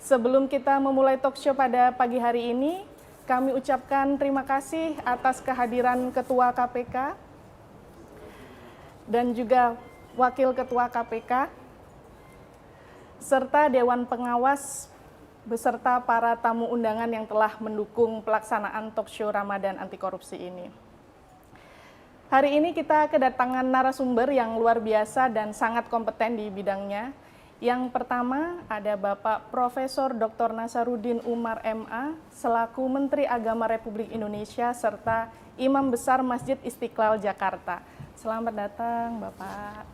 Sebelum kita memulai talk show pada pagi hari ini, kami ucapkan terima kasih atas kehadiran Ketua KPK dan juga Wakil Ketua KPK, serta Dewan Pengawas beserta para tamu undangan yang telah mendukung pelaksanaan talk show Ramadan Anti Korupsi ini. Hari ini kita kedatangan narasumber yang luar biasa dan sangat kompeten di bidangnya. Yang pertama ada Bapak Profesor Dr. Nasaruddin Umar MA selaku Menteri Agama Republik Indonesia serta Imam Besar Masjid Istiqlal Jakarta. Selamat datang Bapak.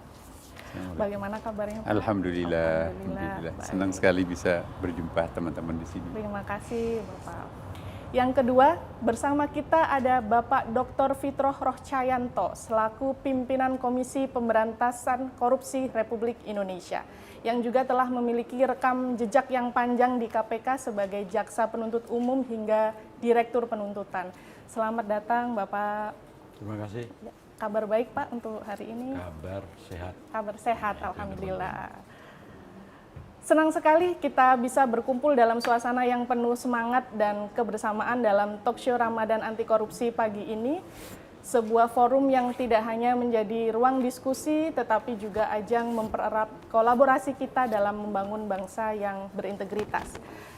Bagaimana kabarnya Pak? Alhamdulillah. Senang sekali bisa berjumpa teman-teman di sini. Terima kasih Bapak. Yang kedua, bersama kita ada Bapak Dr. Fitroh Rohcayanto selaku Pimpinan Komisi Pemberantasan Korupsi Republik Indonesia, yang juga telah memiliki rekam jejak yang panjang di KPK sebagai Jaksa Penuntut Umum hingga Direktur Penuntutan. Selamat datang Bapak. Terima kasih. Kabar baik Pak untuk hari ini? Kabar sehat. Kabar sehat, alhamdulillah. Senang sekali kita bisa berkumpul dalam suasana yang penuh semangat dan kebersamaan dalam talk show Ramadan Anti Korupsi pagi ini. Sebuah forum yang tidak hanya menjadi ruang diskusi, tetapi juga ajang mempererat kolaborasi kita dalam membangun bangsa yang berintegritas.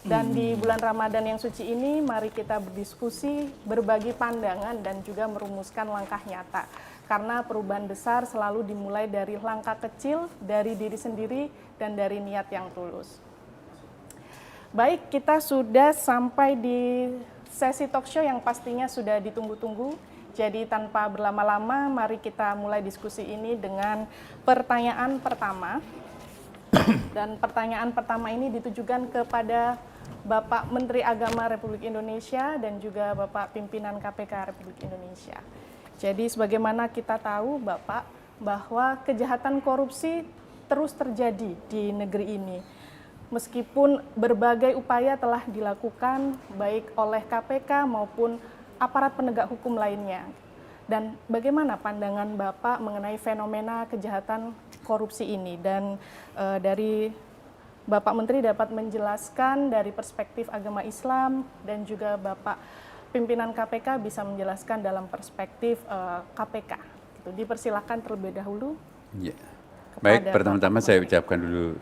Dan di bulan Ramadan yang suci ini, mari kita berdiskusi, berbagi pandangan, dan juga merumuskan langkah nyata. Karena perubahan besar selalu dimulai dari langkah kecil, dari diri sendiri, dan dari niat yang tulus. Baik, kita sudah sampai di sesi talk show yang pastinya sudah ditunggu-tunggu. Jadi tanpa berlama-lama, mari kita mulai diskusi ini dengan pertanyaan pertama. Dan pertanyaan pertama ini ditujukan kepada Bapak Menteri Agama Republik Indonesia dan juga Bapak Pimpinan KPK Republik Indonesia. Jadi sebagaimana kita tahu Bapak, bahwa kejahatan korupsi terus terjadi di negeri ini. Meskipun berbagai upaya telah dilakukan baik oleh KPK maupun aparat penegak hukum lainnya. Dan bagaimana pandangan Bapak mengenai fenomena kejahatan korupsi ini? Dan dari Bapak Menteri dapat menjelaskan dari perspektif agama Islam dan juga Bapak pimpinan KPK bisa menjelaskan dalam perspektif KPK. Gitu. Dipersilakan terlebih dahulu. Ya. Baik, pertama-tama saya ucapkan dulu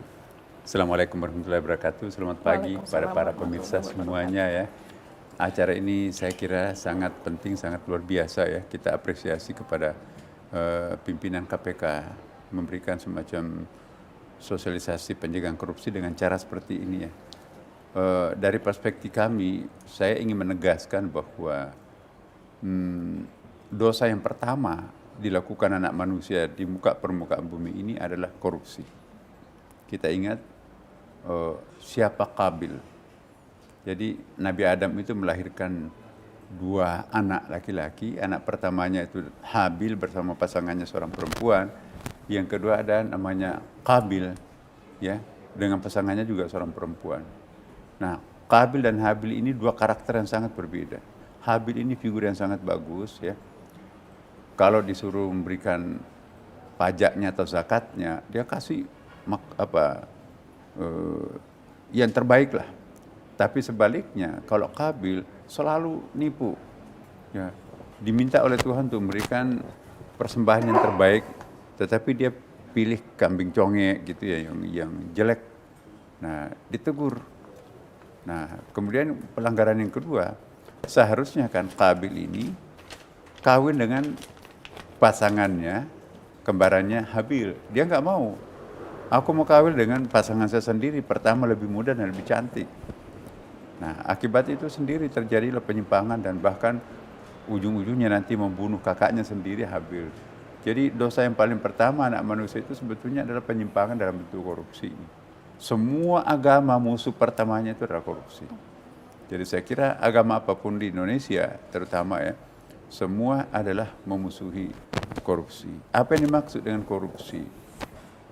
Assalamualaikum warahmatullahi wabarakatuh. Selamat pagi kepada para pemirsa semuanya ya. Acara ini saya kira sangat penting, sangat luar biasa ya. Kita apresiasi kepada pimpinan KPK memberikan semacam sosialisasi pencegahan korupsi dengan cara seperti ini ya. Dari perspektif kami, saya ingin menegaskan bahwa dosa yang pertama dilakukan anak manusia di permukaan bumi ini adalah korupsi. Kita ingat siapa Qabil. Jadi Nabi Adam itu melahirkan dua anak laki-laki. Anak pertamanya itu Habil bersama pasangannya seorang perempuan. Yang kedua ada namanya Qabil, ya, dengan pasangannya juga seorang perempuan. Nah, Qabil dan Habil ini dua karakter yang sangat berbeda. Habil ini figur yang sangat bagus, ya. Kalau disuruh memberikan pajaknya atau zakatnya, dia kasih yang terbaik lah. Tapi sebaliknya, kalau Qabil selalu nipu, ya, diminta oleh Tuhan untuk memberikan persembahan yang terbaik, tetapi dia pilih kambing conge gitu ya, yang jelek. Nah, ditegur. Nah, kemudian pelanggaran yang kedua, seharusnya kan Qabil ini kawin dengan pasangannya, kembarannya Habil. Dia nggak mau. Aku mau kawin dengan pasangan saya sendiri, pertama lebih muda dan lebih cantik. Nah, akibat itu sendiri terjadilah penyimpangan dan bahkan ujung-ujungnya nanti membunuh kakaknya sendiri Habil. Jadi dosa yang paling pertama anak manusia itu sebetulnya adalah penyimpangan dalam bentuk korupsi. Semua agama musuh pertamanya itu adalah korupsi. Jadi saya kira agama apapun di Indonesia terutama ya, semua adalah memusuhi korupsi. Apa yang dimaksud dengan korupsi?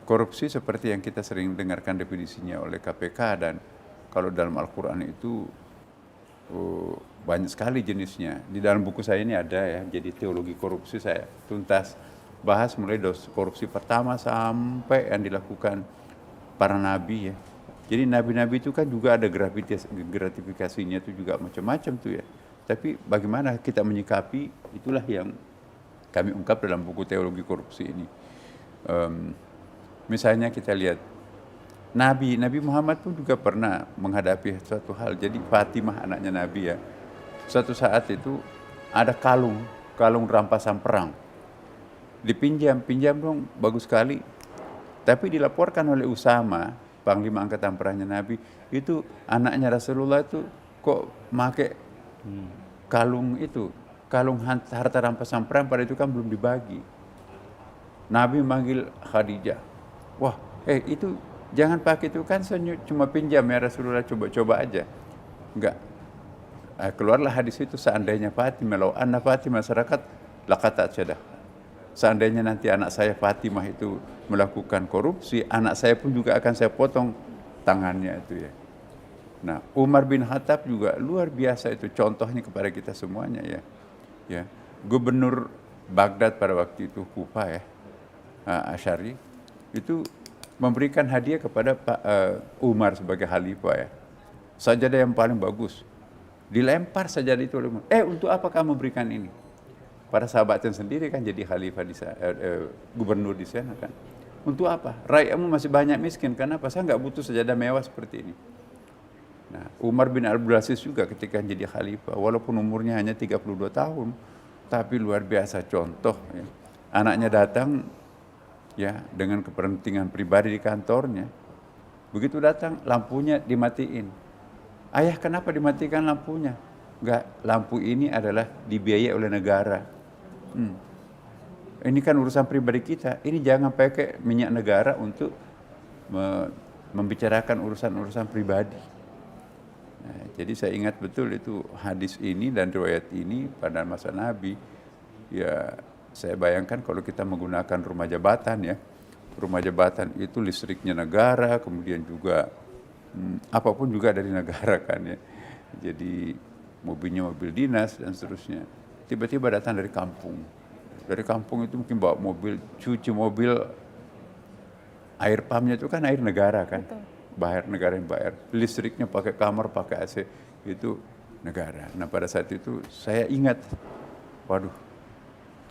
Korupsi seperti yang kita sering dengarkan definisinya oleh KPK dan kalau dalam Al-Quran itu banyak sekali jenisnya. Di dalam buku saya ini ada ya, jadi teologi korupsi saya tuntas bahas mulai dosa korupsi pertama sampai yang dilakukan para nabi ya. Jadi nabi-nabi itu kan juga ada gratifikasinya itu juga macam-macam tuh ya. Tapi bagaimana kita menyikapi, itulah yang kami ungkap dalam buku Teologi Korupsi ini. Misalnya kita lihat Nabi Muhammad pun juga pernah menghadapi suatu hal. Jadi Fatimah anaknya Nabi ya, suatu saat itu ada kalung rampasan perang. Pinjam dong, bagus sekali. Tapi dilaporkan oleh Usama, Panglima Angkatan Perangnya Nabi, itu anaknya Rasulullah itu kok make kalung harta rampasan perang, pada itu kan belum dibagi. Nabi manggil Khadijah, wah itu jangan pakai, itu kan cuma pinjam ya Rasulullah, coba-coba aja. Enggak. Keluarlah hadis itu, seandainya Fatimah, lau anna Fatimah masyarakat laqatat syadah. Seandainya nanti anak saya Fatimah itu melakukan korupsi, anak saya pun juga akan saya potong tangannya itu ya. Nah, Umar bin Khattab juga luar biasa itu contohnya kepada kita semuanya ya. Ya, Gubernur Baghdad pada waktu itu, Kufah ya, Asy'ari, itu memberikan hadiah kepada Pak Umar sebagai khalifah ya. Sajadah yang paling bagus. Dilempar sajadah itu oleh Umar. Untuk apa kamu memberikan ini? Para sahabatnya sendiri kan jadi khalifah gubernur di sana kan. Untuk apa? Rakyatmu masih banyak miskin. Kenapa? Saya nggak butuh sajadah mewah seperti ini. Nah, Umar bin Abdul Aziz juga ketika jadi khalifah, walaupun umurnya hanya 32 tahun, tapi luar biasa contoh. Ya. Anaknya datang ya dengan kepentingan pribadi di kantornya. Begitu datang, lampunya dimatiin. Ayah, kenapa dimatikan lampunya? Enggak, lampu ini adalah dibiayai oleh negara. Ini kan urusan pribadi kita. Ini jangan pakai minyak negara untuk membicarakan urusan-urusan pribadi. Nah, jadi saya ingat betul itu hadis ini dan riwayat ini pada masa Nabi. Ya, saya bayangkan kalau kita menggunakan rumah jabatan ya. Rumah jabatan itu listriknya negara, kemudian juga apapun juga dari negara kan ya. Jadi mobilnya mobil dinas dan seterusnya. Tiba-tiba datang dari kampung. Dari kampung itu mungkin bawa mobil, cuci mobil, air pumpnya itu kan air negara kan. Bayar, negara yang bayar. Listriknya pakai kamar, pakai AC, itu negara. Nah pada saat itu saya ingat, waduh,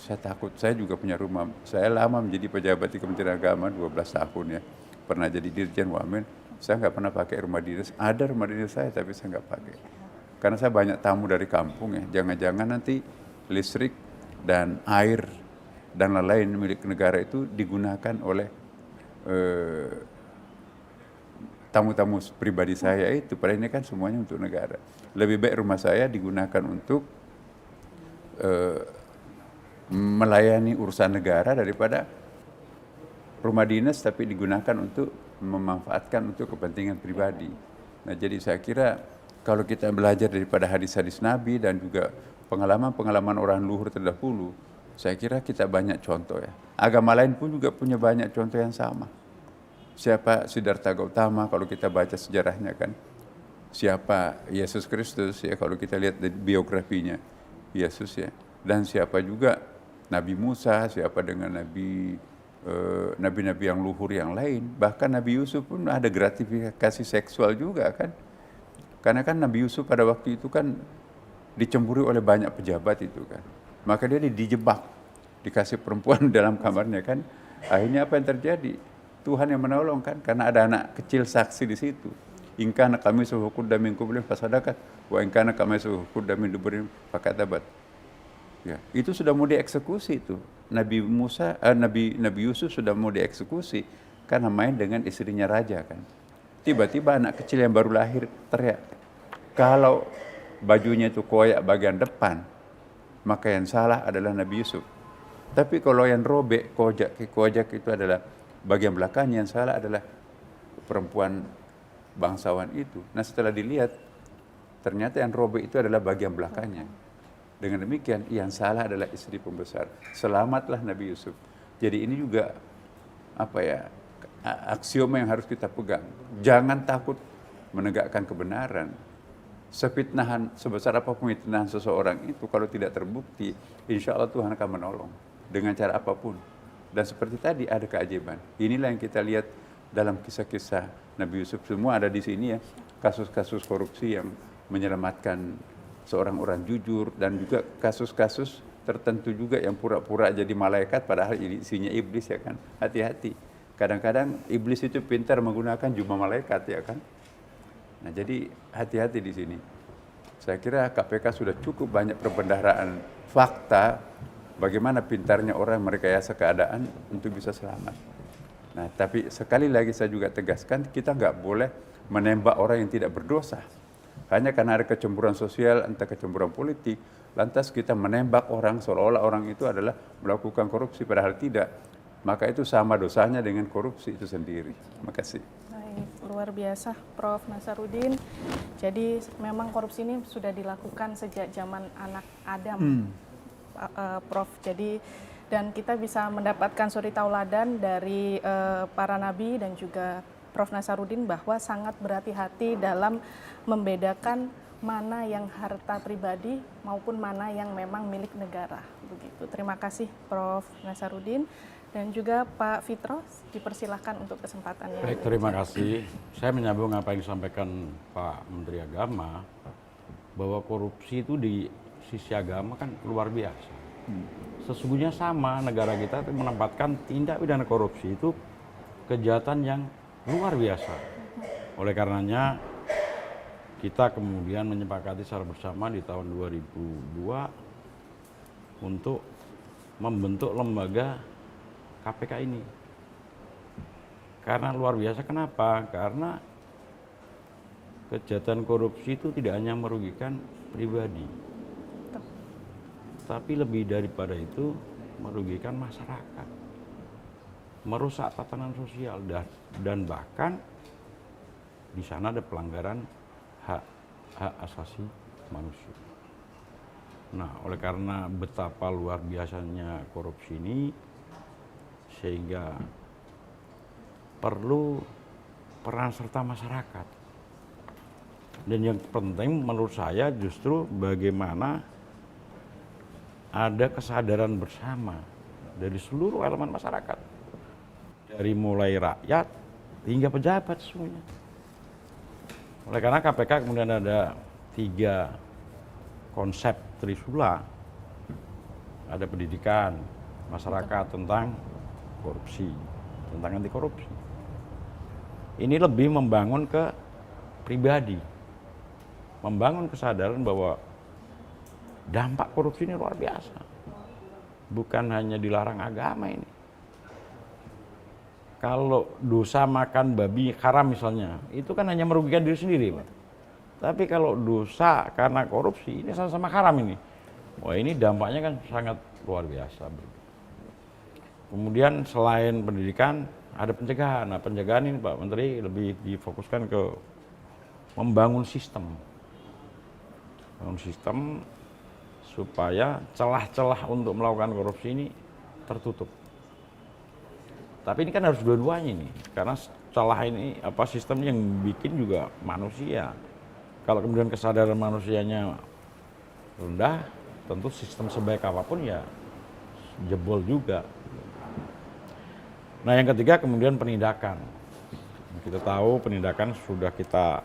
saya takut. Saya juga punya rumah. Saya lama menjadi pejabat di Kementerian Agama, 12 tahun ya. Pernah jadi Dirjen Wamen. Saya nggak pernah pakai rumah dinas. Ada rumah dinas saya, tapi saya nggak pakai. Karena saya banyak tamu dari kampung ya. Jangan-jangan nanti listrik dan air dan lain-lain milik negara itu digunakan oleh tamu-tamu pribadi saya itu. Padahal ini kan semuanya untuk negara. Lebih baik rumah saya digunakan untuk melayani urusan negara daripada rumah dinas tapi digunakan untuk memanfaatkan untuk kepentingan pribadi. Nah jadi saya kira kalau kita belajar daripada hadis-hadis Nabi dan juga pengalaman-pengalaman orang luhur terdahulu, saya kira kita banyak contoh ya. Agama lain pun juga punya banyak contoh yang sama. Siapa Siddhartha Gautama kalau kita baca sejarahnya kan. Siapa Yesus Kristus ya kalau kita lihat biografinya Yesus ya. Dan siapa juga Nabi Musa, siapa dengan nabi-nabi yang luhur yang lain. Bahkan Nabi Yusuf pun ada gratifikasi seksual juga kan. Karena kan Nabi Yusuf pada waktu itu kan dicemburi oleh banyak pejabat itu kan. Maka dia dijebak, dikasih perempuan dalam kamarnya kan. Akhirnya apa yang terjadi? Tuhan yang menolong kan, karena ada anak kecil saksi di situ. In kana qamisuhu qudda min qublin fasadakat wa in kana qamisuhu qudda min duburin fakadzabat. Ya, itu sudah mau dieksekusi itu. Nabi Yusuf sudah mau dieksekusi karena main dengan istrinya raja kan. Tiba-tiba anak kecil yang baru lahir teriak. Kalau bajunya itu koyak bagian depan, maka yang salah adalah Nabi Yusuf. Tapi kalau yang robek, kojak itu adalah bagian belakangnya, yang salah adalah perempuan bangsawan itu. Nah setelah dilihat, ternyata yang robek itu adalah bagian belakangnya. Dengan demikian, yang salah adalah istri pembesar. Selamatlah Nabi Yusuf. Jadi ini juga aksioma yang harus kita pegang. Jangan takut menegakkan kebenaran. Sefitnahan, sebesar apapun fitnahan seseorang itu, kalau tidak terbukti, insya Allah Tuhan akan menolong dengan cara apapun. Dan seperti tadi ada keajaiban. Inilah yang kita lihat dalam kisah-kisah Nabi Yusuf semua ada di sini ya, kasus-kasus korupsi yang menyelamatkan seorang orang jujur, dan juga kasus-kasus tertentu juga yang pura-pura jadi malaikat padahal isinya iblis ya kan. Hati-hati. Kadang-kadang iblis itu pintar menggunakan jubah malaikat ya kan. Nah, jadi hati-hati di sini. Saya kira KPK sudah cukup banyak perbendaharaan fakta bagaimana pintarnya orang merekayasa keadaan untuk bisa selamat. Nah, tapi sekali lagi saya juga tegaskan, kita nggak boleh menembak orang yang tidak berdosa. Hanya karena ada kecemburuan sosial, entah kecemburuan politik, lantas kita menembak orang seolah-olah orang itu adalah melakukan korupsi, padahal tidak. Maka itu sama dosanya dengan korupsi itu sendiri. Terima kasih. Baik, luar biasa Prof. Nasaruddin. Jadi memang korupsi ini sudah dilakukan sejak zaman anak Adam, Prof. Jadi dan kita bisa mendapatkan suri tauladan dari para nabi dan juga Prof. Nasaruddin bahwa sangat berhati-hati dalam membedakan mana yang harta pribadi maupun mana yang memang milik negara. Begitu. Terima kasih Prof. Nasaruddin. Dan juga Pak Fitro, dipersilahkan untuk kesempatannya. Baik, terima kasih. Saya menyambung apa yang disampaikan Pak Menteri Agama, bahwa korupsi itu di sisi agama kan luar biasa. Sesungguhnya sama, negara kita itu menempatkan tindak pidana korupsi itu kejahatan yang luar biasa. Oleh karenanya, kita kemudian menyepakati secara bersama di tahun 2002 untuk membentuk lembaga KPK ini. Karena luar biasa, kenapa? Karena kejahatan korupsi itu tidak hanya merugikan pribadi, tapi lebih daripada itu merugikan masyarakat, merusak tatanan sosial, dan bahkan di sana ada pelanggaran hak asasi manusia. Nah, oleh karena betapa luar biasanya korupsi ini, sehingga perlu peran serta masyarakat. Dan yang penting menurut saya justru bagaimana ada kesadaran bersama dari seluruh elemen masyarakat. Dari mulai rakyat hingga pejabat semuanya. Oleh karena KPK kemudian ada 3 konsep trisula. Ada pendidikan masyarakat tentang korupsi, tentang anti korupsi. Ini lebih membangun ke pribadi, membangun kesadaran bahwa dampak korupsi ini luar biasa. Bukan hanya dilarang agama ini. Kalau dosa makan babi haram misalnya, itu kan hanya merugikan diri sendiri, Pak. Tapi kalau dosa karena korupsi, ini sama-sama haram ini. Wah, ini dampaknya kan sangat luar biasa. Kemudian selain pendidikan, ada pencegahan. Nah, pencegahan ini Pak Menteri lebih difokuskan ke membangun sistem. Membangun sistem supaya celah-celah untuk melakukan korupsi ini tertutup. Tapi ini kan harus dua-duanya ini, karena celah ini sistem yang bikin juga manusia. Kalau kemudian kesadaran manusianya rendah, tentu sistem sebaik apapun ya jebol juga. Nah, yang ketiga kemudian penindakan. Kita tahu penindakan sudah kita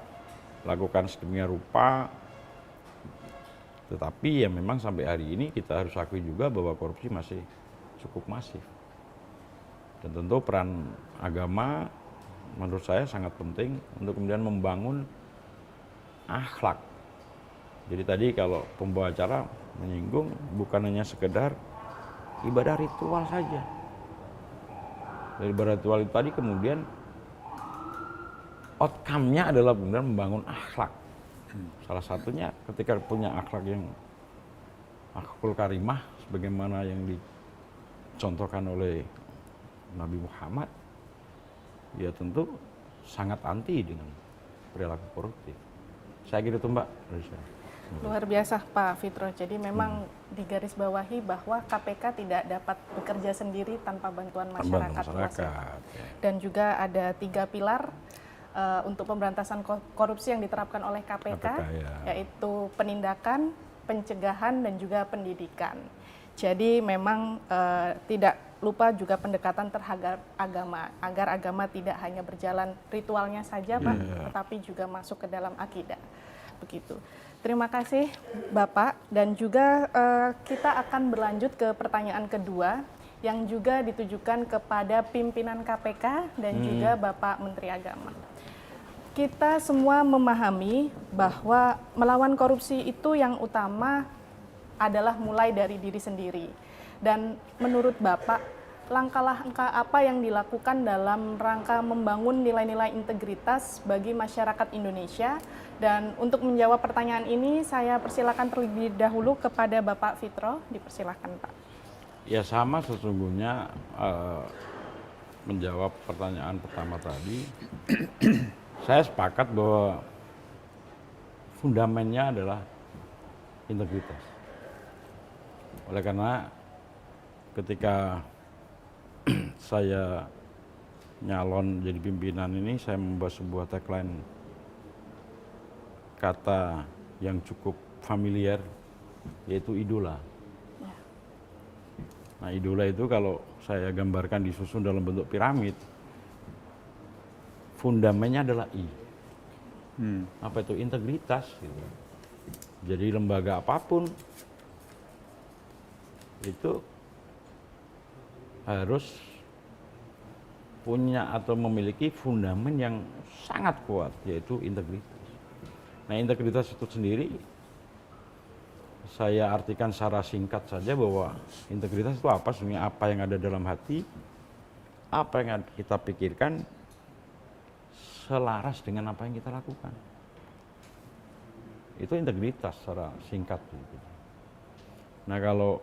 lakukan sedemikian rupa, tetapi ya memang sampai hari ini kita harus akui juga bahwa korupsi masih cukup masif. Dan tentu peran agama menurut saya sangat penting untuk kemudian membangun akhlak. Jadi tadi kalau pembawa acara menyinggung bukan hanya sekedar ibadah ritual saja. Dari ibadah ritual itu tadi kemudian outcome-nya adalah benar membangun akhlak. Salah satunya ketika punya akhlak yang akhlakul karimah sebagaimana yang dicontohkan oleh Nabi Muhammad, ya tentu sangat anti dengan perilaku koruptif. Saya kira itu Mbak. Luar biasa Pak Fitro. Jadi memang digarisbawahi bahwa KPK tidak dapat bekerja sendiri tanpa bantuan masyarakat. Dan juga ada 3 pilar untuk pemberantasan korupsi yang diterapkan oleh KPK, yaitu penindakan, pencegahan, dan juga pendidikan. Jadi memang tidak lupa juga pendekatan terhadap agama, agar agama tidak hanya berjalan ritualnya saja Pak, tetapi juga masuk ke dalam akidah. Begitu. Terima kasih Bapak, dan juga kita akan berlanjut ke pertanyaan kedua yang juga ditujukan kepada pimpinan KPK dan juga Bapak Menteri Agama. Kita semua memahami bahwa melawan korupsi itu yang utama adalah mulai dari diri sendiri. Dan menurut Bapak, langkah-langkah apa yang dilakukan dalam rangka membangun nilai-nilai integritas bagi masyarakat Indonesia? Dan untuk menjawab pertanyaan ini, saya persilakan terlebih dahulu kepada Bapak Fitro. Dipersilakan Pak. Ya sama sesungguhnya menjawab pertanyaan pertama tadi, saya sepakat bahwa fundamennya adalah integritas. Oleh karena ketika saya nyalon jadi pimpinan ini, saya membuat sebuah tagline kata yang cukup familiar, yaitu idola. Nah, idola itu kalau saya gambarkan disusun dalam bentuk piramid, fundamennya adalah I. Apa itu? Integritas. Gitu. Jadi lembaga apapun itu harus punya atau memiliki fundamen yang sangat kuat, yaitu integritas. Nah, integritas itu sendiri saya artikan secara singkat saja bahwa integritas itu apa? Sebenarnya apa yang ada dalam hati, apa yang kita pikirkan selaras dengan apa yang kita lakukan. Itu integritas secara singkat. Nah, kalau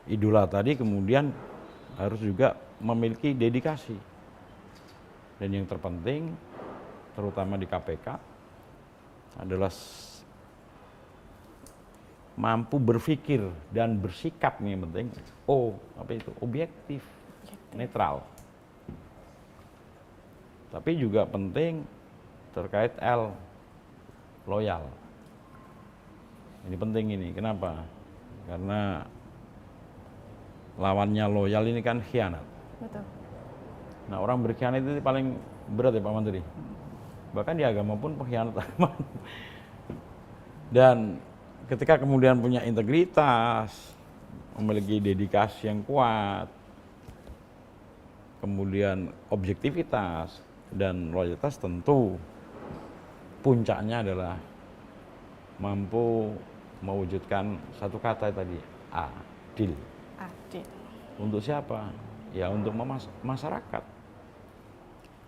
idola tadi kemudian harus juga memiliki dedikasi. Dan yang terpenting, terutama di KPK, adalah mampu berpikir dan bersikap nih yang penting. Apa itu? Objektif, netral. Tapi juga penting terkait L, loyal. Ini penting ini. Kenapa? Karena lawannya loyal ini kan khianat. Betul. Nah, orang berkhianat itu paling berat ya Pak Menteri. Bahkan di agama pun pengkhianat agama. Dan ketika kemudian punya integritas, memiliki dedikasi yang kuat, kemudian objektivitas dan loyalitas, tentu puncaknya adalah mampu mewujudkan satu kata tadi, adil. Adil. Untuk siapa? Ya untuk masyarakat.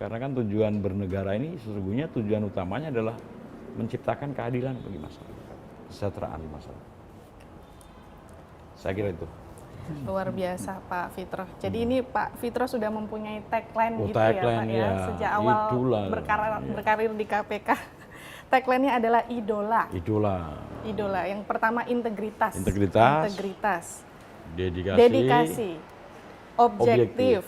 Karena kan tujuan bernegara ini sesungguhnya tujuan utamanya adalah menciptakan keadilan bagi masyarakat, kesejahteraan masyarakat. Saya kira itu. Luar biasa Pak Fitro. Jadi ini Pak Fitro sudah mempunyai tagline gitu Tagline, ya Pak ya, sejak awal idola. berkarir di KPK. Tagline-nya adalah idola. Idola. Yang pertama integritas. Integritas. Dedikasi. Objektif.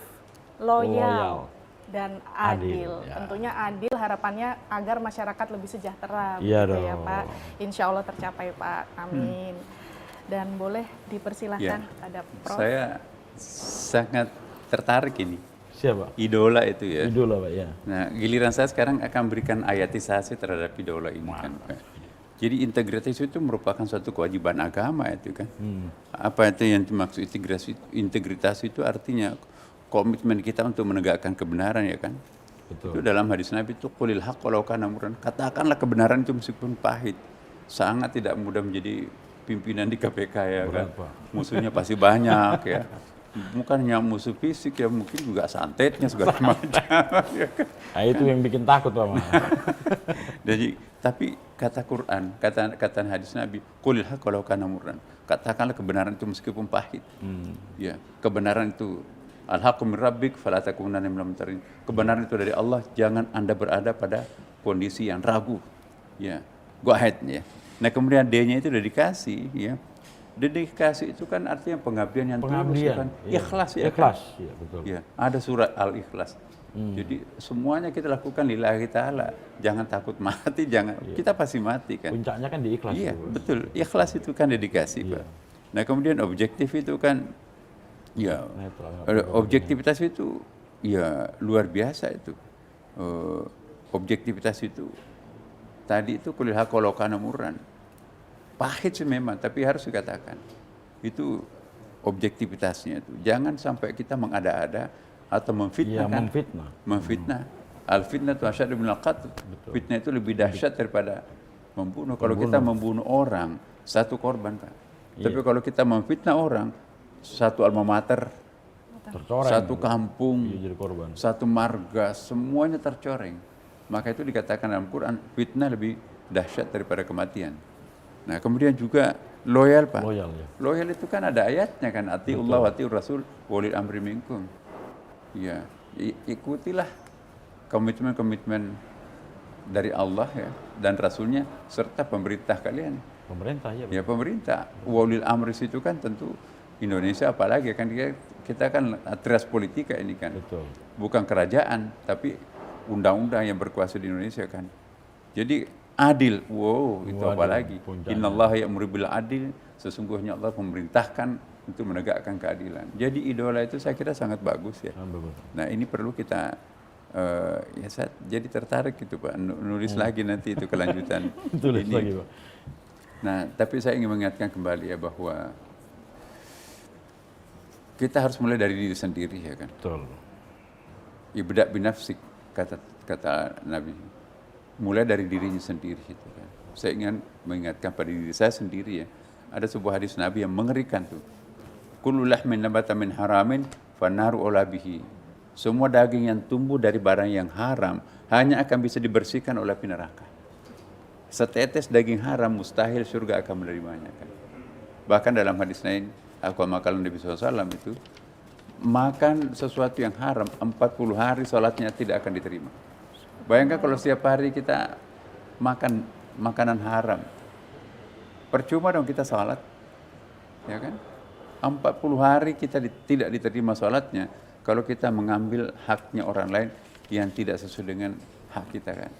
Loyal. Dan adil. Ya. Tentunya adil harapannya agar masyarakat lebih sejahtera. Iya Begitu dong. ya Pak. Insya Allah tercapai Pak. Amin. Dan boleh dipersilahkan ada Prof. Saya sangat tertarik ini. Siapa? Idola itu ya. Idola Pak ya. Nah, giliran saya sekarang akan berikan ayatisasi terhadap idola ini kan, Pak. Jadi integritas itu merupakan suatu kewajiban agama itu kan. Apa itu yang dimaksud integritas? Integritas itu artinya komitmen kita untuk menegakkan kebenaran ya kan. Betul. Itu dalam hadis Nabi itu qulil haqq walau kana murran. Katakanlah kebenaran itu meskipun pahit. Sangat tidak mudah menjadi pimpinan di KPK ya kan. Musuhnya pasti banyak ya. Bukan hanya musuh fisik ya, mungkin juga santetnya segala macam. Ya kan? Nah, itu yang bikin takut Pak. Jadi tapi kata Quran, kata hadis Nabi, qulil haqq walau kana murran. Katakanlah kebenaran itu meskipun pahit. Ya, kebenaran itu al-haqqu min rabbik fala takunanna minal mumtarin. Kebenaran itu dari Allah, jangan Anda berada pada kondisi yang ragu. Ya, go ahead ya. Nah, kemudian D-nya itu dedikasi ya. Dedikasi itu kan artinya pengabdian yang tulus ya kan. Iya. Ikhlas ya. Ikhlas, kan? iya betul. Ya, ada surat Al-Ikhlas. Jadi semuanya kita lakukan lillahi ta'ala. Jangan takut mati, kita pasti mati kan. Puncaknya kan di ikhlas. Iya, itu. betul. Ikhlas itu kan dedikasi, Pak. Nah, kemudian objektif itu kan Ya, netral. objektivitas itu ya luar biasa itu. Objektivitas itu tadi itu kulil haqqa walau kana murran. Pahit sih memang, tapi harus dikatakan. Itu objektivitasnya itu. Jangan sampai kita mengada-ada atau memfitnah. Iya, memfitnah. Memfitnah. Al-fitnah itu asyadu minal qatl. Fitnah itu lebih dahsyat daripada membunuh. Kalau kita membunuh orang, satu korban, Pak. Tapi kalau kita memfitnah orang, satu alma mater, Tercoreng. satu kampung, Iya, jadi korban. satu marga, semuanya tercoreng. Maka itu dikatakan dalam Quran, fitnah lebih dahsyat daripada kematian. Nah, kemudian juga loyal, Pak. Loyal, ya. Loyal itu kan ada ayatnya kan, atiullah wa atiur rasul walil amri minkum. Ya, ikutilah komitmen-komitmen dari Allah ya dan Rasulnya serta pemerintah kalian. Pemerintah, ya. Ya pemerintah. Walil amri itu kan tentu Indonesia apalagi kan kita kan trias politika ini kan. Betul. Bukan kerajaan tapi undang-undang yang berkuasa di Indonesia kan. Jadi adil. Wow, itu Waduh, apalagi. puncaknya. Innallaha ya'muru bil adil. Sesungguhnya Allah memerintahkan untuk menegakkan keadilan. Jadi idola itu saya kira sangat bagus ya. Bagus. Nah ini perlu kita ya saya jadi tertarik gitu Pak nulis lagi nanti itu kelanjutan Tulis ini. lagi, Pak. Nah tapi saya ingin mengingatkan kembali ya bahwa kita harus mulai dari diri sendiri ya kan. Betul. Ibda' binafsik kata Nabi. Mulai dari dirinya sendiri itu kan. Saya ingin mengingatkan pada diri saya sendiri ya. Ada sebuah hadis Nabi yang mengerikan tuh. Kullu lahmin nabata min haramin fanaru aula bihi. Semua daging yang tumbuh dari barang yang haram hanya akan bisa dibersihkan oleh api neraka. Setetes daging haram mustahil surga akan menerimanya kan. Bahkan dalam hadis lain, aku makalan Nabi SAW itu makan sesuatu yang haram 40 hari salatnya tidak akan diterima. Bayangkan kalau setiap hari kita makan makanan haram. Percuma dong kita salat. Ya kan? 40 hari kita tidak diterima salatnya kalau kita mengambil haknya orang lain yang tidak sesuai dengan hak kita kan.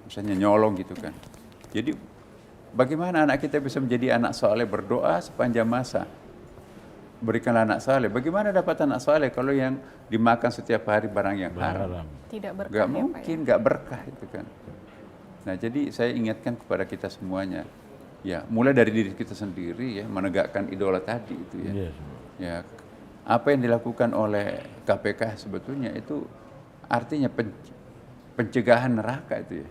Misalnya nyolong gitu kan. Jadi bagaimana anak kita bisa menjadi anak soleh berdoa sepanjang masa? Berikanlah anak soleh. Bagaimana dapat anak soleh kalau yang dimakan setiap hari barang yang haram? Tidak berkah Gak ya, Pak, ya? mungkin, gak berkah itu kan. Nah jadi saya ingatkan kepada kita semuanya, ya mulai dari diri kita sendiri ya menegakkan idola tadi itu ya. Yes. Ya apa yang dilakukan oleh KPK sebetulnya itu artinya pencegahan neraka itu ya.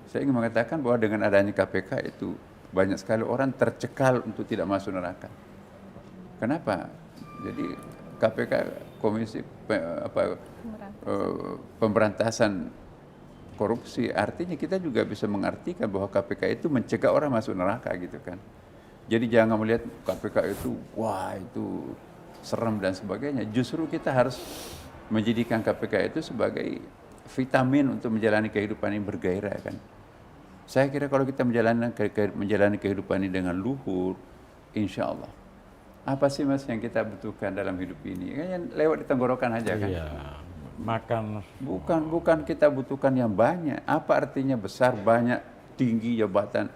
Saya ingin mengatakan bahwa dengan adanya KPK itu banyak sekali orang tercekal untuk tidak masuk neraka. Kenapa? Jadi KPK Komisi Pemberantasan Korupsi artinya kita juga bisa mengartikan bahwa KPK itu mencegah orang masuk neraka gitu kan. Jadi jangan melihat KPK itu wah itu serem dan sebagainya. Justru kita harus menjadikan KPK itu sebagai vitamin untuk menjalani kehidupan yang bergairah kan. Saya kira kalau kita menjalani kehidupan ini dengan luhur, insya Allah. Apa sih Mas yang kita butuhkan dalam hidup ini? Kan lewat di tenggorokan aja kan. Iya. Makan. Bukan kita butuhkan yang banyak. Apa artinya besar, banyak, tinggi, jabatan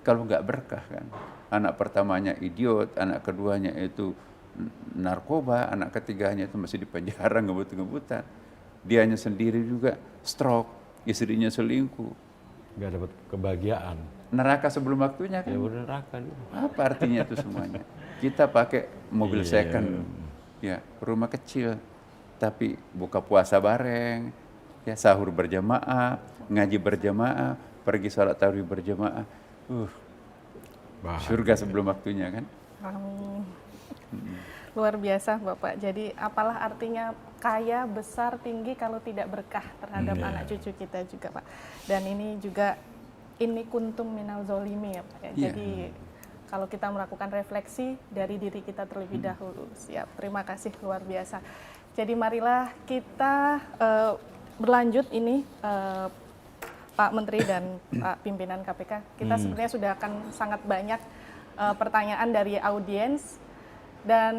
kalau nggak berkah kan? Anak pertamanya idiot, anak keduanya itu narkoba, anak ketiganya itu masih di penjara ngebut-ngebutan. Dianya sendiri juga stroke, istrinya selingkuh. Nggak dapat kebahagiaan. Neraka sebelum waktunya kan? Ya udah neraka dulu. Apa artinya itu semuanya? Kita pakai mobil second, ya rumah kecil, tapi buka puasa bareng, ya sahur berjamaah, ngaji berjamaah, pergi sholat tarawih berjamaah. Surga sebelum waktunya kan? Amin. Luar biasa Bapak. Jadi apalah artinya kaya, besar, tinggi kalau tidak berkah terhadap anak cucu kita juga Pak. Dan ini juga ini kuntum minal zolimi ya Pak. Ya. Jadi kalau kita melakukan refleksi dari diri kita terlebih dahulu. Siap, terima kasih luar biasa. Jadi marilah kita berlanjut ini Pak Menteri dan Pak Pimpinan KPK. Kita sebenarnya sudah akan sangat banyak pertanyaan dari audiens. Dan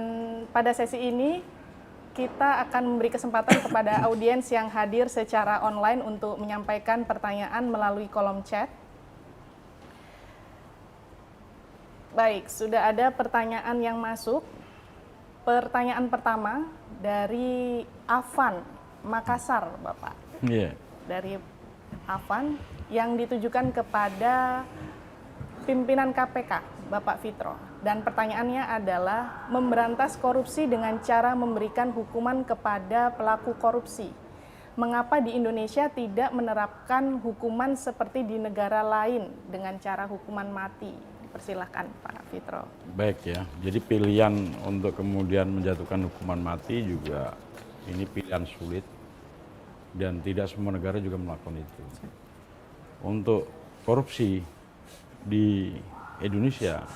pada sesi ini kita akan memberi kesempatan kepada audiens yang hadir secara online untuk menyampaikan pertanyaan melalui kolom chat. Baik, sudah ada pertanyaan yang masuk. Pertanyaan pertama dari Afan, Makassar, Bapak. Iya. Dari Afan yang ditujukan kepada pimpinan KPK, Bapak Fitro. Dan pertanyaannya adalah memberantas korupsi dengan cara memberikan hukuman kepada pelaku korupsi. Mengapa di Indonesia tidak menerapkan hukuman seperti di negara lain dengan cara hukuman mati? Persilahkan Pak Fitro. Baik ya, jadi pilihan untuk kemudian menjatuhkan hukuman mati juga ini pilihan sulit dan tidak semua negara juga melakukan itu. Untuk korupsi di Indonesia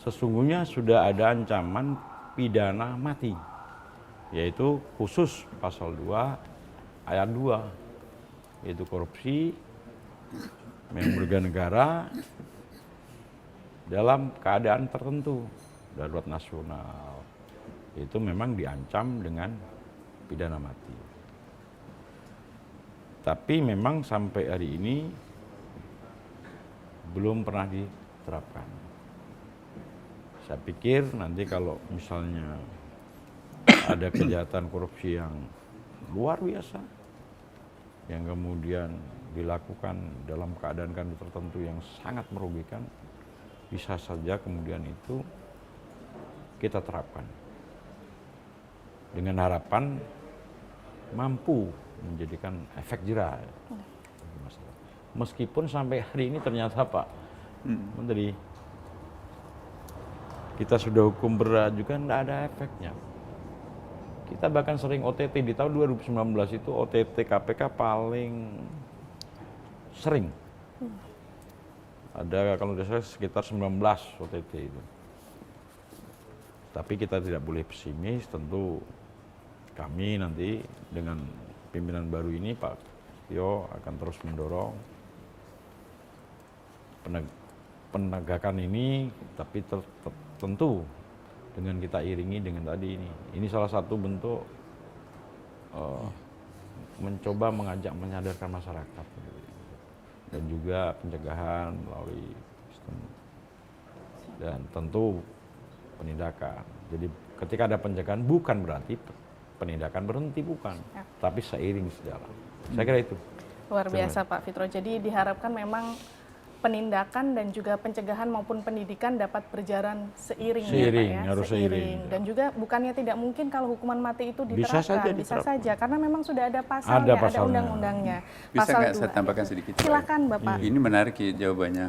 sesungguhnya sudah ada ancaman pidana mati, yaitu khusus pasal 2 ayat 2, yaitu korupsi merugikan negara dalam keadaan tertentu, darurat nasional, itu memang diancam dengan pidana mati. Tapi memang sampai hari ini belum pernah diterapkan. Saya pikir nanti kalau misalnya ada kejahatan korupsi yang luar biasa, yang kemudian dilakukan dalam keadaan tertentu yang sangat merugikan, bisa saja kemudian itu kita terapkan dengan harapan mampu menjadikan efek jerah. Meskipun sampai hari ini ternyata Pak Menteri, kita sudah hukum berat juga tidak ada efeknya. Kita bahkan sering OTT di tahun 2019 itu OTT KPK paling sering. Ada kalau tidak salah sekitar 19 OTT itu. Tapi kita tidak boleh pesimis, tentu kami nanti dengan pimpinan baru ini Pak Tio akan terus mendorong penegakan ini, tapi tentu dengan kita iringi dengan tadi ini. Ini salah satu bentuk mencoba mengajak menyadarkan masyarakat. Dan juga pencegahan melalui sistem dan tentu penindakan. Jadi ketika ada pencegahan bukan berarti penindakan berhenti, bukan, tapi seiring sejalan. Saya kira itu. Luar biasa Pak Fitro. Jadi diharapkan memang penindakan dan juga pencegahan maupun pendidikan dapat berjalan seiring, ya Pak ya. Harus seiring. Dan juga bukannya tidak mungkin kalau hukuman mati itu diterapkan, bisa saja karena memang sudah ada pasalnya, ada undang-undangnya. Bisa Pasal nggak 2. saya tambahkan sedikit? Silakan Bapak. Ini menarik ya jawabannya,